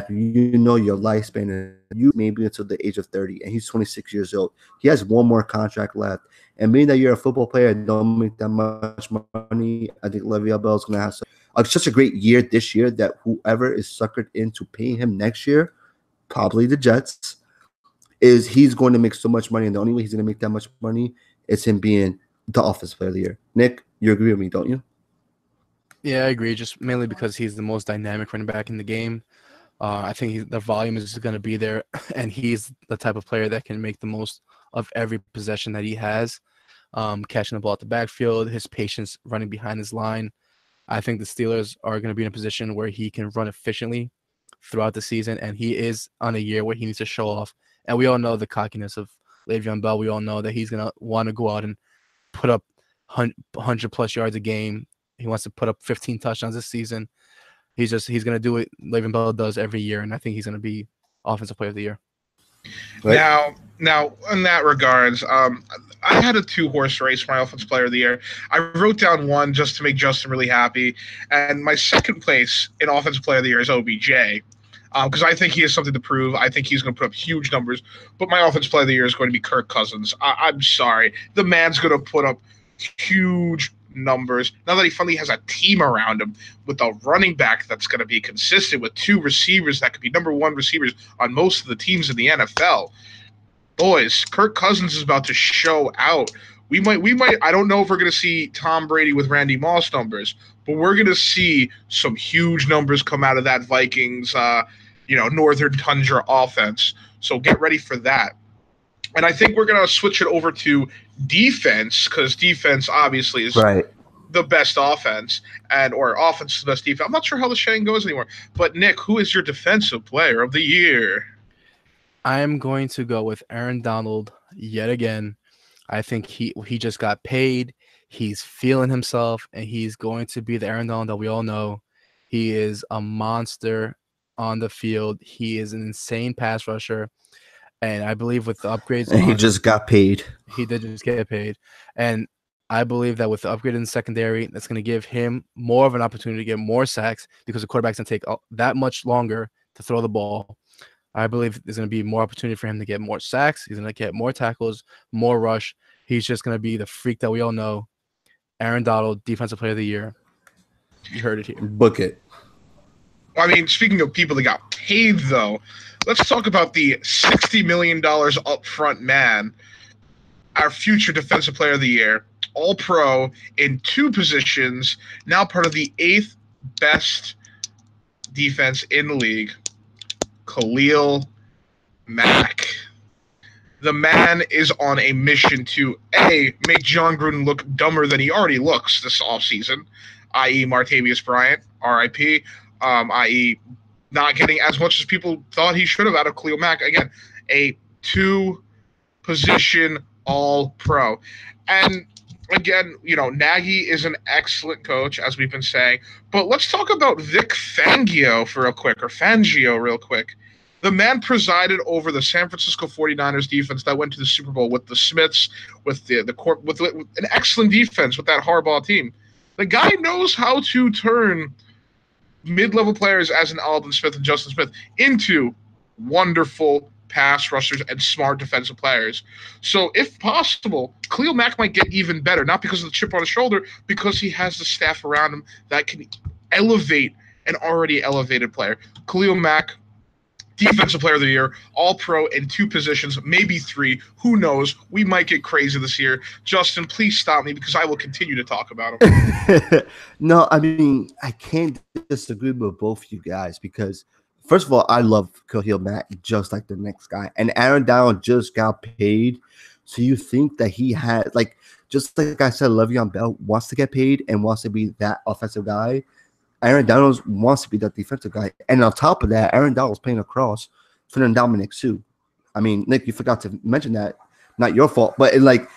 You know your lifespan, you maybe until the age of 30, and he's 26 years old. He has one more contract left. And being that you're a football player and don't make that much money, I think Le'Veon Bell is going to have such a great year this year that whoever is suckered into paying him next year, probably the Jets, he's going to make so much money. And the only way he's going to make that much money is him being the offensive player of the year. Nick, you agree with me, don't you? Yeah, I agree. Just mainly because he's the most dynamic running back in the game. I think the volume is going to be there, and he's the type of player that can make the most of every possession that he has, catching the ball at the backfield, his patience running behind his line. I think the Steelers are going to be in a position where he can run efficiently throughout the season, and he is on a year where he needs to show off. And we all know the cockiness of Le'Veon Bell. We all know that he's going to want to go out and put up 100-plus yards a game. He wants to put up 15 touchdowns this season. He's going to do what Le'Veon Bell does every year, and I think he's going to be Offensive Player of the Year. Right. Now, in that regards, I had a 2-horse race for my Offensive Player of the Year. I wrote down one just to make Justin really happy, and my second place in Offensive Player of the Year is OBJ, because I think he has something to prove. I think he's going to put up huge numbers, but my Offensive Player of the Year is going to be Kirk Cousins. I'm sorry. The man's going to put up huge numbers now that he finally has a team around him with a running back that's going to be consistent with 2 receivers that could be number 1 receivers on most of the teams in the NFL. Boys, Kirk Cousins is about to show out. We might I don't know if we're going to see Tom Brady with Randy Moss numbers, but we're going to see some huge numbers come out of that Vikings Northern Tundra offense. So get ready for that. And I think we're going to switch it over to defense, because defense obviously is the best offense, or offense is the best defense. I'm not sure how the saying goes anymore. But, Nick, who is your Defensive Player of the Year? I am going to go with Aaron Donald yet again. I think he just got paid. He's feeling himself, and he's going to be the Aaron Donald that we all know. He is a monster on the field. He is an insane pass rusher. And I believe with the upgrades, and he just got paid. He did just get paid, and I believe that with the upgrade in the secondary, that's going to give him more of an opportunity to get more sacks, because the quarterback's going to take that much longer to throw the ball. I believe there's going to be more opportunity for him to get more sacks. He's going to get more tackles, more rush. He's just going to be the freak that we all know. Aaron Donald, Defensive Player of the Year. You heard it here. Book it. I mean, speaking of people that got paid, though, let's talk about the $60 million upfront man, our future Defensive Player of the Year, All-Pro in 2 positions, now part of the 8th best defense in the league, Khalil Mack. The man is on a mission to, A, make John Gruden look dumber than he already looks this offseason, i.e. Martavius Bryant, RIP, i.e. not getting as much as people thought he should have out of Khalil Mack. Again, a 2-position All-Pro. And again, Nagy is an excellent coach, as we've been saying. But let's talk about Vic Fangio real quick. The man presided over the San Francisco 49ers defense that went to the Super Bowl with the Smiths, with with an excellent defense with that Harbaugh team. The guy knows how to turn mid-level players as an Aldon Smith and Justin Smith into wonderful pass rushers and smart defensive players. So if possible, Khalil Mack might get even better, not because of the chip on his shoulder, because he has the staff around him that can elevate an already elevated player. Khalil Mack, Defensive Player of the Year, All-Pro in 2 positions, maybe 3. Who knows? We might get crazy this year. Justin, please stop me because I will continue to talk about him. No, I mean, I can't disagree with both you guys because, first of all, I love Khalil Mack just like the next guy. And Aaron Donald just got paid. So you think that he had, like, just like I said, Le'Veon Bell wants to get paid and wants to be that offensive guy. Aaron Donald wants to be that defensive guy. And on top of that, Aaron Donald's playing across for the Dominic Sue. I mean, Nick, you forgot to mention that. Not your fault, but to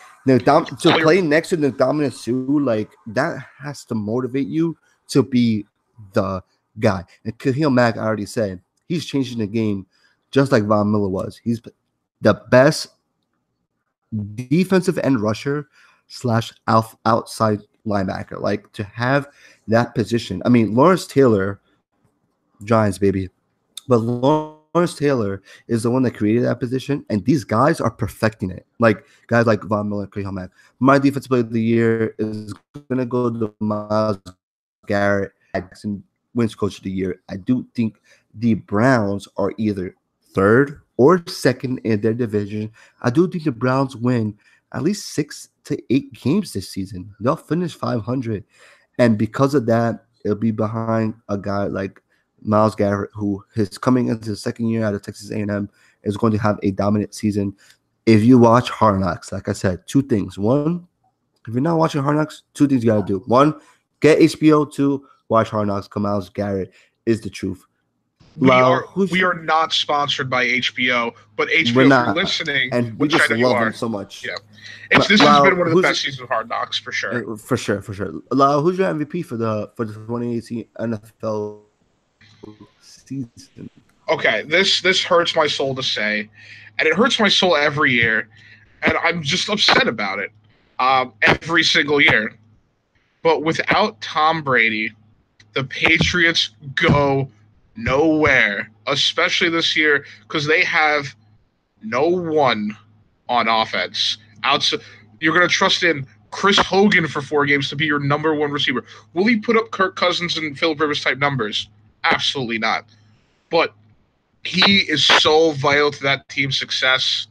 play next to the Dominic Sue, like, that has to motivate you to be the guy. And Khalil Mack, I already said, he's changing the game just like Von Miller was. He's the best defensive end rusher / outside linebacker. Like, to have that position. I mean, Lawrence Taylor, Giants, baby. But Lawrence Taylor is the one that created that position, and these guys are perfecting it. Like, guys like Von Miller, Khalil Mack. My defensive player of the year is going to go to Myles Garrett, and wins coach of the year. I do think the Browns are either third or second in their division. I do think the Browns win at least 6 to 8 games this season. They'll finish 500. And because of that, it'll be behind a guy like Myles Garrett, who is coming into the second year out of Texas A&M, is going to have a dominant season. If you watch Hard Knocks, like I said, 2 things. 1, if you're not watching Hard Knocks, 2 things you got to do. 1, get HBO. 2, watch Hard Knocks. Myles Garrett is the truth. We are not sponsored by HBO, but HBO, if you're listening, and we just love them so much. Yeah, this has been one of the best seasons of Hard Knocks for sure. For sure. Lau, who's your MVP for the 2018 NFL season? Okay, this hurts my soul to say, and it hurts my soul every year, and I'm just upset about it every single year. But without Tom Brady, the Patriots go nowhere, especially this year, because they have no one on offense. You're going to trust in Chris Hogan for 4 games to be your number 1 receiver. Will he put up Kirk Cousins and Philip Rivers type numbers? Absolutely not. But he is so vital to that team's success.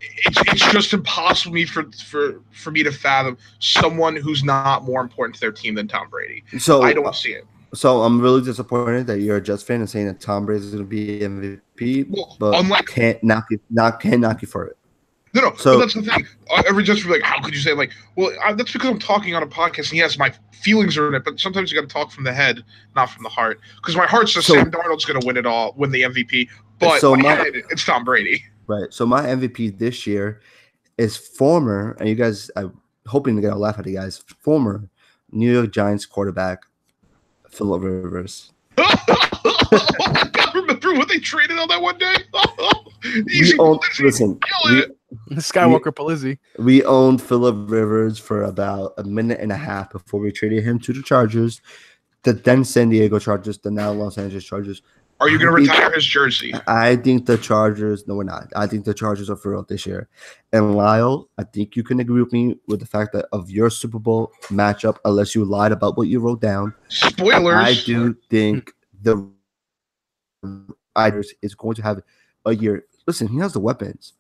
It's just impossible for me to fathom someone who's not more important to their team than Tom Brady. So I don't see it. So I'm really disappointed that you're a Jets fan and saying that Tom Brady is going to be MVP, but can't knock you for it. No. So that's the thing. Every Jets will be like, "How could you say?" Like, well, that's because I'm talking on a podcast, and yes, my feelings are in it. But sometimes you got to talk from the head, not from the heart. Because my heart says Sam Darnold's going to win it all, win the MVP. But my head, it's Tom Brady. Right. So my MVP this year is former, and you guys, I'm hoping to get a laugh at you guys. Former New York Giants quarterback Philip Rivers. Oh, God, remember what they traded on that one day? Skywalker Polizzi. We owned Philip Rivers for about a minute and a half before we traded him to the Chargers, the then San Diego Chargers, the now Los Angeles Chargers. Are you going to retire his jersey? I think the Chargers – no, we're not. I think the Chargers are for real this year. And Lyle, I think you can agree with me with the fact that of your Super Bowl matchup, unless you lied about what you wrote down. Spoilers. I do think the Riders is going to have a year. Listen, he has the weapons.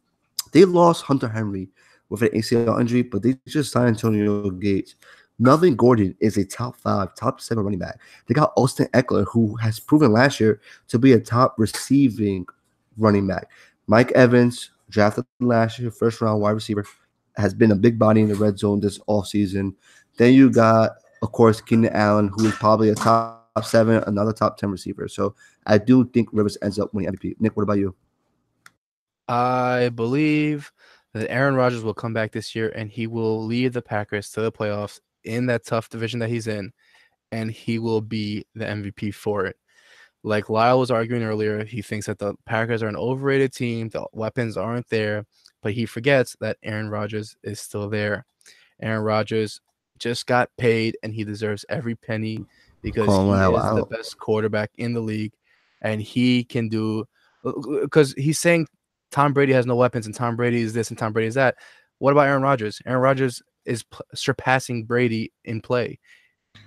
They lost Hunter Henry with an ACL injury, but they just signed Antonio Gates. Melvin Gordon is a top 5, top 7 running back. They got Austin Eckler, who has proven last year to be a top receiving running back. Mike Evans, drafted last year, first-round wide receiver, has been a big body in the red zone this offseason. Then you got, of course, Keenan Allen, who is probably a top 7, another top 10 receiver. So I do think Rivers ends up winning MVP. Nick, what about you? I believe that Aaron Rodgers will come back this year, and he will lead the Packers to the playoffs in that tough division that he's in, and he will be the MVP for it. Like Lyle was arguing earlier, he thinks that the Packers are an overrated team, the weapons aren't there, but he forgets that Aaron Rodgers is still there. Aaron Rodgers just got paid, and he deserves every penny because he is the best quarterback in the league, and he can do – because he's saying Tom Brady has no weapons, and Tom Brady is this, and Tom Brady is that. What about Aaron Rodgers? Aaron Rodgers is surpassing Brady in play.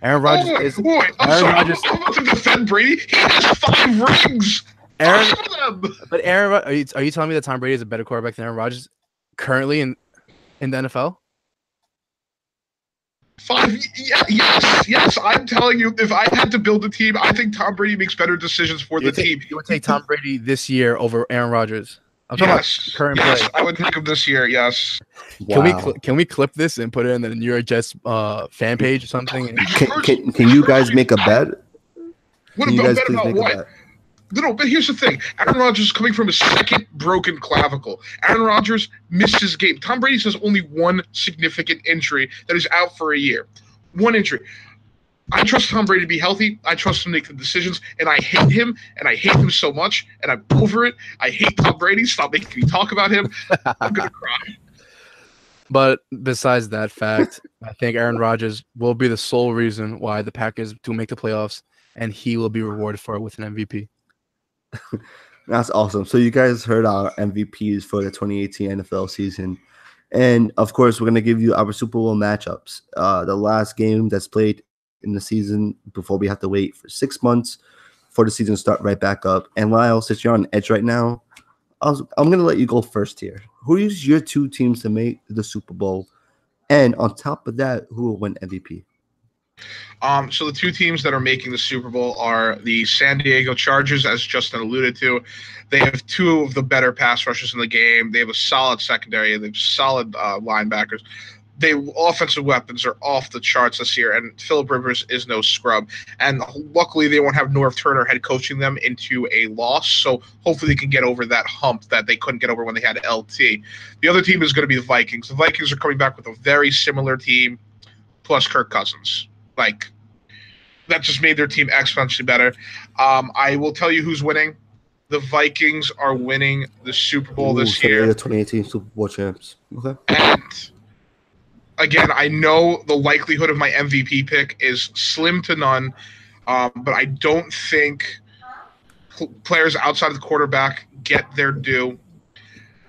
Aaron Rodgers is. Wait, I'm Aaron sorry. Rodgers. I'm about to defend Brady. He has 5 rings. Aaron, 5 of them. but Aaron, are you telling me that Tom Brady is a better quarterback than Aaron Rodgers currently in the NFL? 5. Yes. I'm telling you, if I had to build a team, I think Tom Brady makes better decisions for the team. You would take Tom Brady this year over Aaron Rodgers. I'm talking about current play. I would take him this year. Yes. Wow. Can we clip this and put it in the New York Jets fan page or something? Can you guys make a bet? What Can you about guys bet please about make a what? bet? No, but here's the thing. Aaron Rodgers is coming from his 2nd broken clavicle. Aaron Rodgers missed his game. Tom Brady has only one significant injury that is out for a year. One injury. I trust Tom Brady to be healthy. I trust him to make the decisions, and I hate him, and I hate him so much, and I'm over it. I hate Tom Brady. Stop making me talk about him. I'm going to cry. But besides that fact, I think Aaron Rodgers will be the sole reason why the Packers do make the playoffs, and he will be rewarded for it with an MVP. That's awesome. So you guys heard our MVPs for the 2018 NFL season. And, of course, we're going to give you our Super Bowl matchups. The last game that's played in the season before we have to wait for 6 months for the season to start right back up. And, Lyle, since you're on edge right now, I'm going to let you go first here. Who is your 2 teams to make the Super Bowl? And on top of that, who will win MVP? So the 2 teams that are making the Super Bowl are the San Diego Chargers, as Justin alluded to. They have 2 of the better pass rushers in the game. They have a solid secondary. They have solid linebackers. Their offensive weapons are off the charts this year, and Phillip Rivers is no scrub. And luckily, they won't have Norv Turner head coaching them into a loss, so hopefully they can get over that hump that they couldn't get over when they had LT. The other team is going to be the Vikings. The Vikings are coming back with a very similar team, plus Kirk Cousins. That just made their team exponentially better. I will tell you who's winning. The Vikings are winning the Super Bowl this year. The 2018 Super Bowl champs. Okay. And again, I know the likelihood of my MVP pick is slim to none, but I don't think players outside of the quarterback get their due.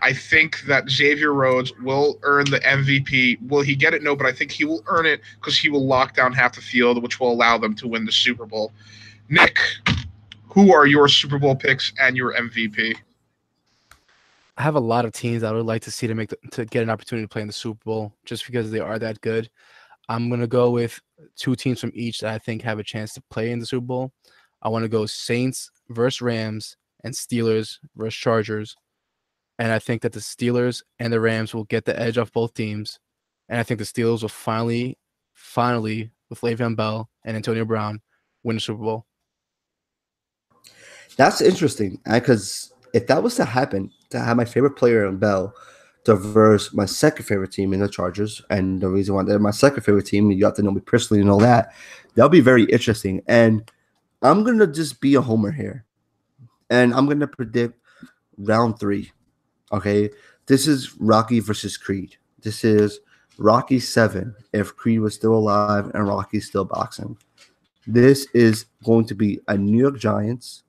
I think that Xavier Rhodes will earn the MVP. Will he get it? No, but I think he will earn it because he will lock down half the field, which will allow them to win the Super Bowl. Nick, who are your Super Bowl picks and your MVP? I have a lot of teams I would like to see to get an opportunity to play in the Super Bowl just because they are that good. I'm going to go with 2 teams from each that I think have a chance to play in the Super Bowl. I want to go Saints versus Rams and Steelers versus Chargers. And I think that the Steelers and the Rams will get the edge off both teams. And I think the Steelers will finally, with Le'Veon Bell and Antonio Brown, win the Super Bowl. That's interesting, because if that was to happen, to have my favorite player in Bell to verse my second favorite team in the Chargers, and the reason why they're my second favorite team, you have to know me personally and all that, that'll be very interesting. And I'm going to just be a homer here. And I'm going to predict round 3. Okay, this is Rocky versus Creed. This is Rocky 7 if Creed was still alive and Rocky's still boxing. This is going to be a New York Giants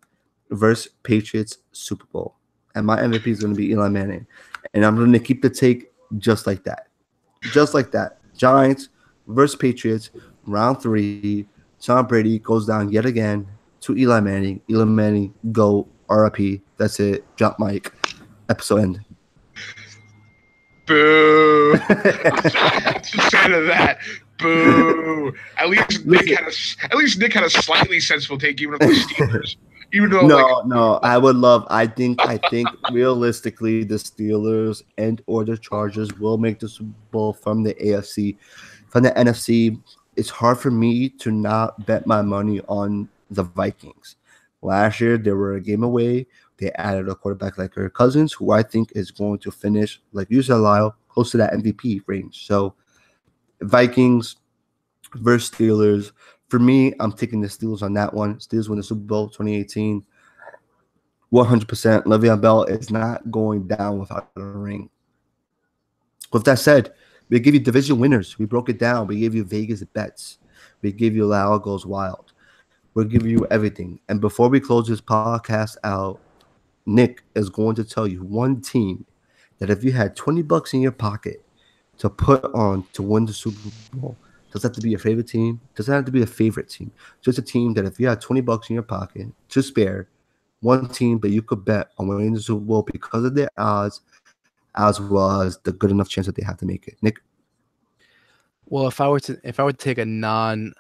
versus Patriots Super Bowl. And my MVP is going to be Eli Manning. And I'm going to keep the take just like that. Just like that. Giants versus Patriots, round 3. Tom Brady goes down yet again to Eli Manning. Eli Manning, go, RIP. That's it. Drop mic. Episode end. Boo! Just say to that. Boo! At least Nick had a slightly sensible take, even if the Steelers. Even though, no, I would love. I think realistically, the Steelers and or the Chargers will make the Super Bowl from the AFC. From the NFC, it's hard for me to not bet my money on the Vikings. Last year, they were a game away. They added a quarterback like Kirk Cousins, who I think is going to finish, like you said, Lyle, close to that MVP range. So, Vikings versus Steelers. For me, I'm taking the Steelers on that one. Steelers win the Super Bowl 2018. 100%. Le'Veon Bell is not going down without a ring. With that said, we give you division winners. We broke it down. We gave you Vegas bets. We give you Lyle Goes Wild. We'll give you everything. And before we close this podcast out, Nick is going to tell you one team that if you had $20 in your pocket to put on to win the Super Bowl, Doesn't have to be your favorite team. Doesn't have to be a favorite team. Just a team that if you had $20 in your pocket to spare, one team that you could bet on winning the Super Bowl because of their odds, as well as the good enough chance that they have to make it. Nick? Well, if I were to take a non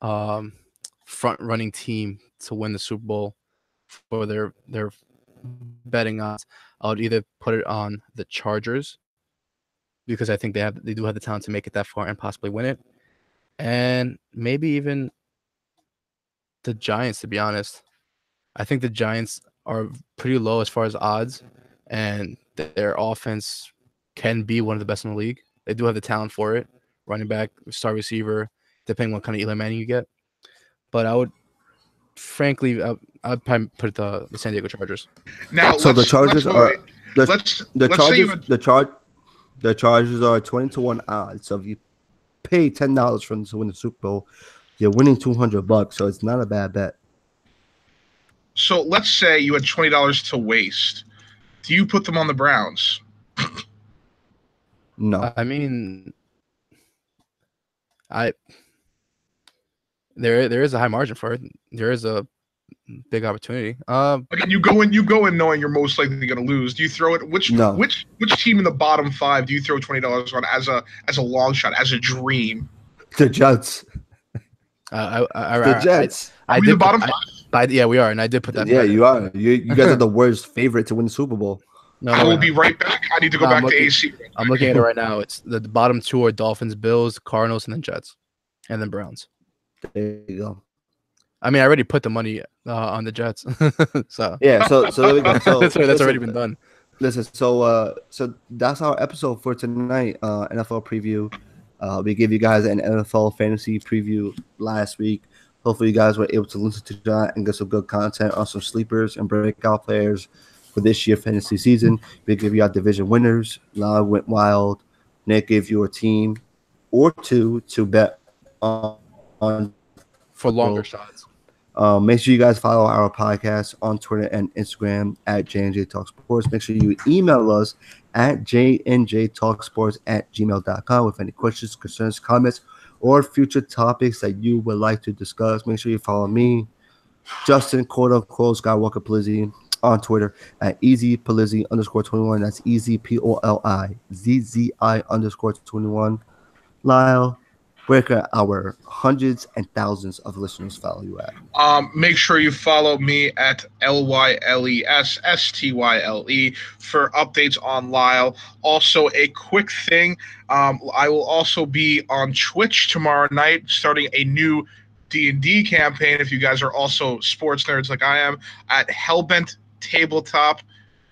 front running team to win the Super Bowl for their betting odds, I would either put it on the Chargers because I think they do have the talent to make it that far and possibly win it, and maybe even the Giants. To be honest, I think the Giants are pretty low as far as odds, and their offense can be one of the best in the league. They do have the talent for it. Running back, star receiver, depending on what kind of Eli Manning you get. But I would, frankly, I'd probably put the San Diego Chargers. Now, So the Chargers are the Chargers are 20-1 odds. So if you pay $10 for them to win the Super Bowl, you're winning $200. So it's not a bad bet. So let's say you had $20 to waste. Do you put them on the Browns? No. I mean, there is a high margin for it. There is a big opportunity. Again, you go in knowing you're most likely going to lose. Do you throw it? Which team in the bottom 5 do you throw $20 on as a long shot, as a dream? The Jets. The Jets. Are we the bottom 5? Yeah, we are, and I did put that. Yeah, you are. You guys are the worst favorite to win the Super Bowl. No, I will be right back. I need to go back to AC. I'm looking at it right now. It's the bottom 2 are Dolphins, Bills, Cardinals, and then Jets, and then Browns. There you go. I mean, I already put the money on the Jets. So yeah, so there we go. So that's already been done. Listen, so that's our episode for tonight. NFL preview. We gave you guys an NFL fantasy preview last week. Hopefully, you guys were able to listen to that and get some good content on some sleepers and breakout players for this year fantasy season. We give you our division winners. Lyle went wild. Nick gave you a team or two to bet on for longer shots. Make sure you guys follow our podcast on Twitter and Instagram at J&J Talk Sports. Make sure you email us at jnjtalksports@gmail.com with any questions, concerns, comments, or future topics that you would like to discuss. Make sure you follow me, Justin, quote-unquote, Skywalker Palizzi, on Twitter at EasyPalizzi_21. That's easy, POLIZZI_21. Lyle, where can our hundreds and thousands of listeners follow you at? Make sure you follow me at LYLESSTYLE for updates on Lyle. Also, a quick thing, I will also be on Twitch tomorrow night, starting a new D&D campaign. If you guys are also sports nerds like I am, at Hellbent Tabletop.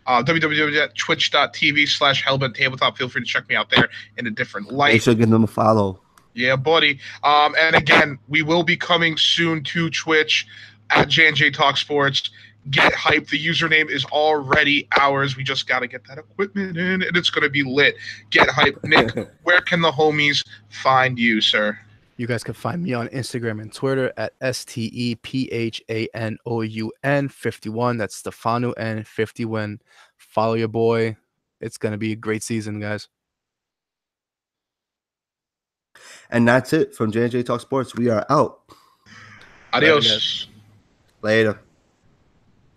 www.twitch.tv/Hellbent Tabletop. Feel free to check me out there in a different light. Make sure to give them a follow. Yeah, buddy. And again, we will be coming soon to Twitch at J&J Talk Sports. Get hyped. The username is already ours. We just got to get that equipment in, and it's going to be lit. Get hyped. Nick, where can the homies find you, sir? You guys can find me on Instagram and Twitter at STEPHANOUN51. That's Stefano N51. Follow your boy. It's going to be a great season, guys. And that's it from J&J Talk Sports. We are out. Adios. Later.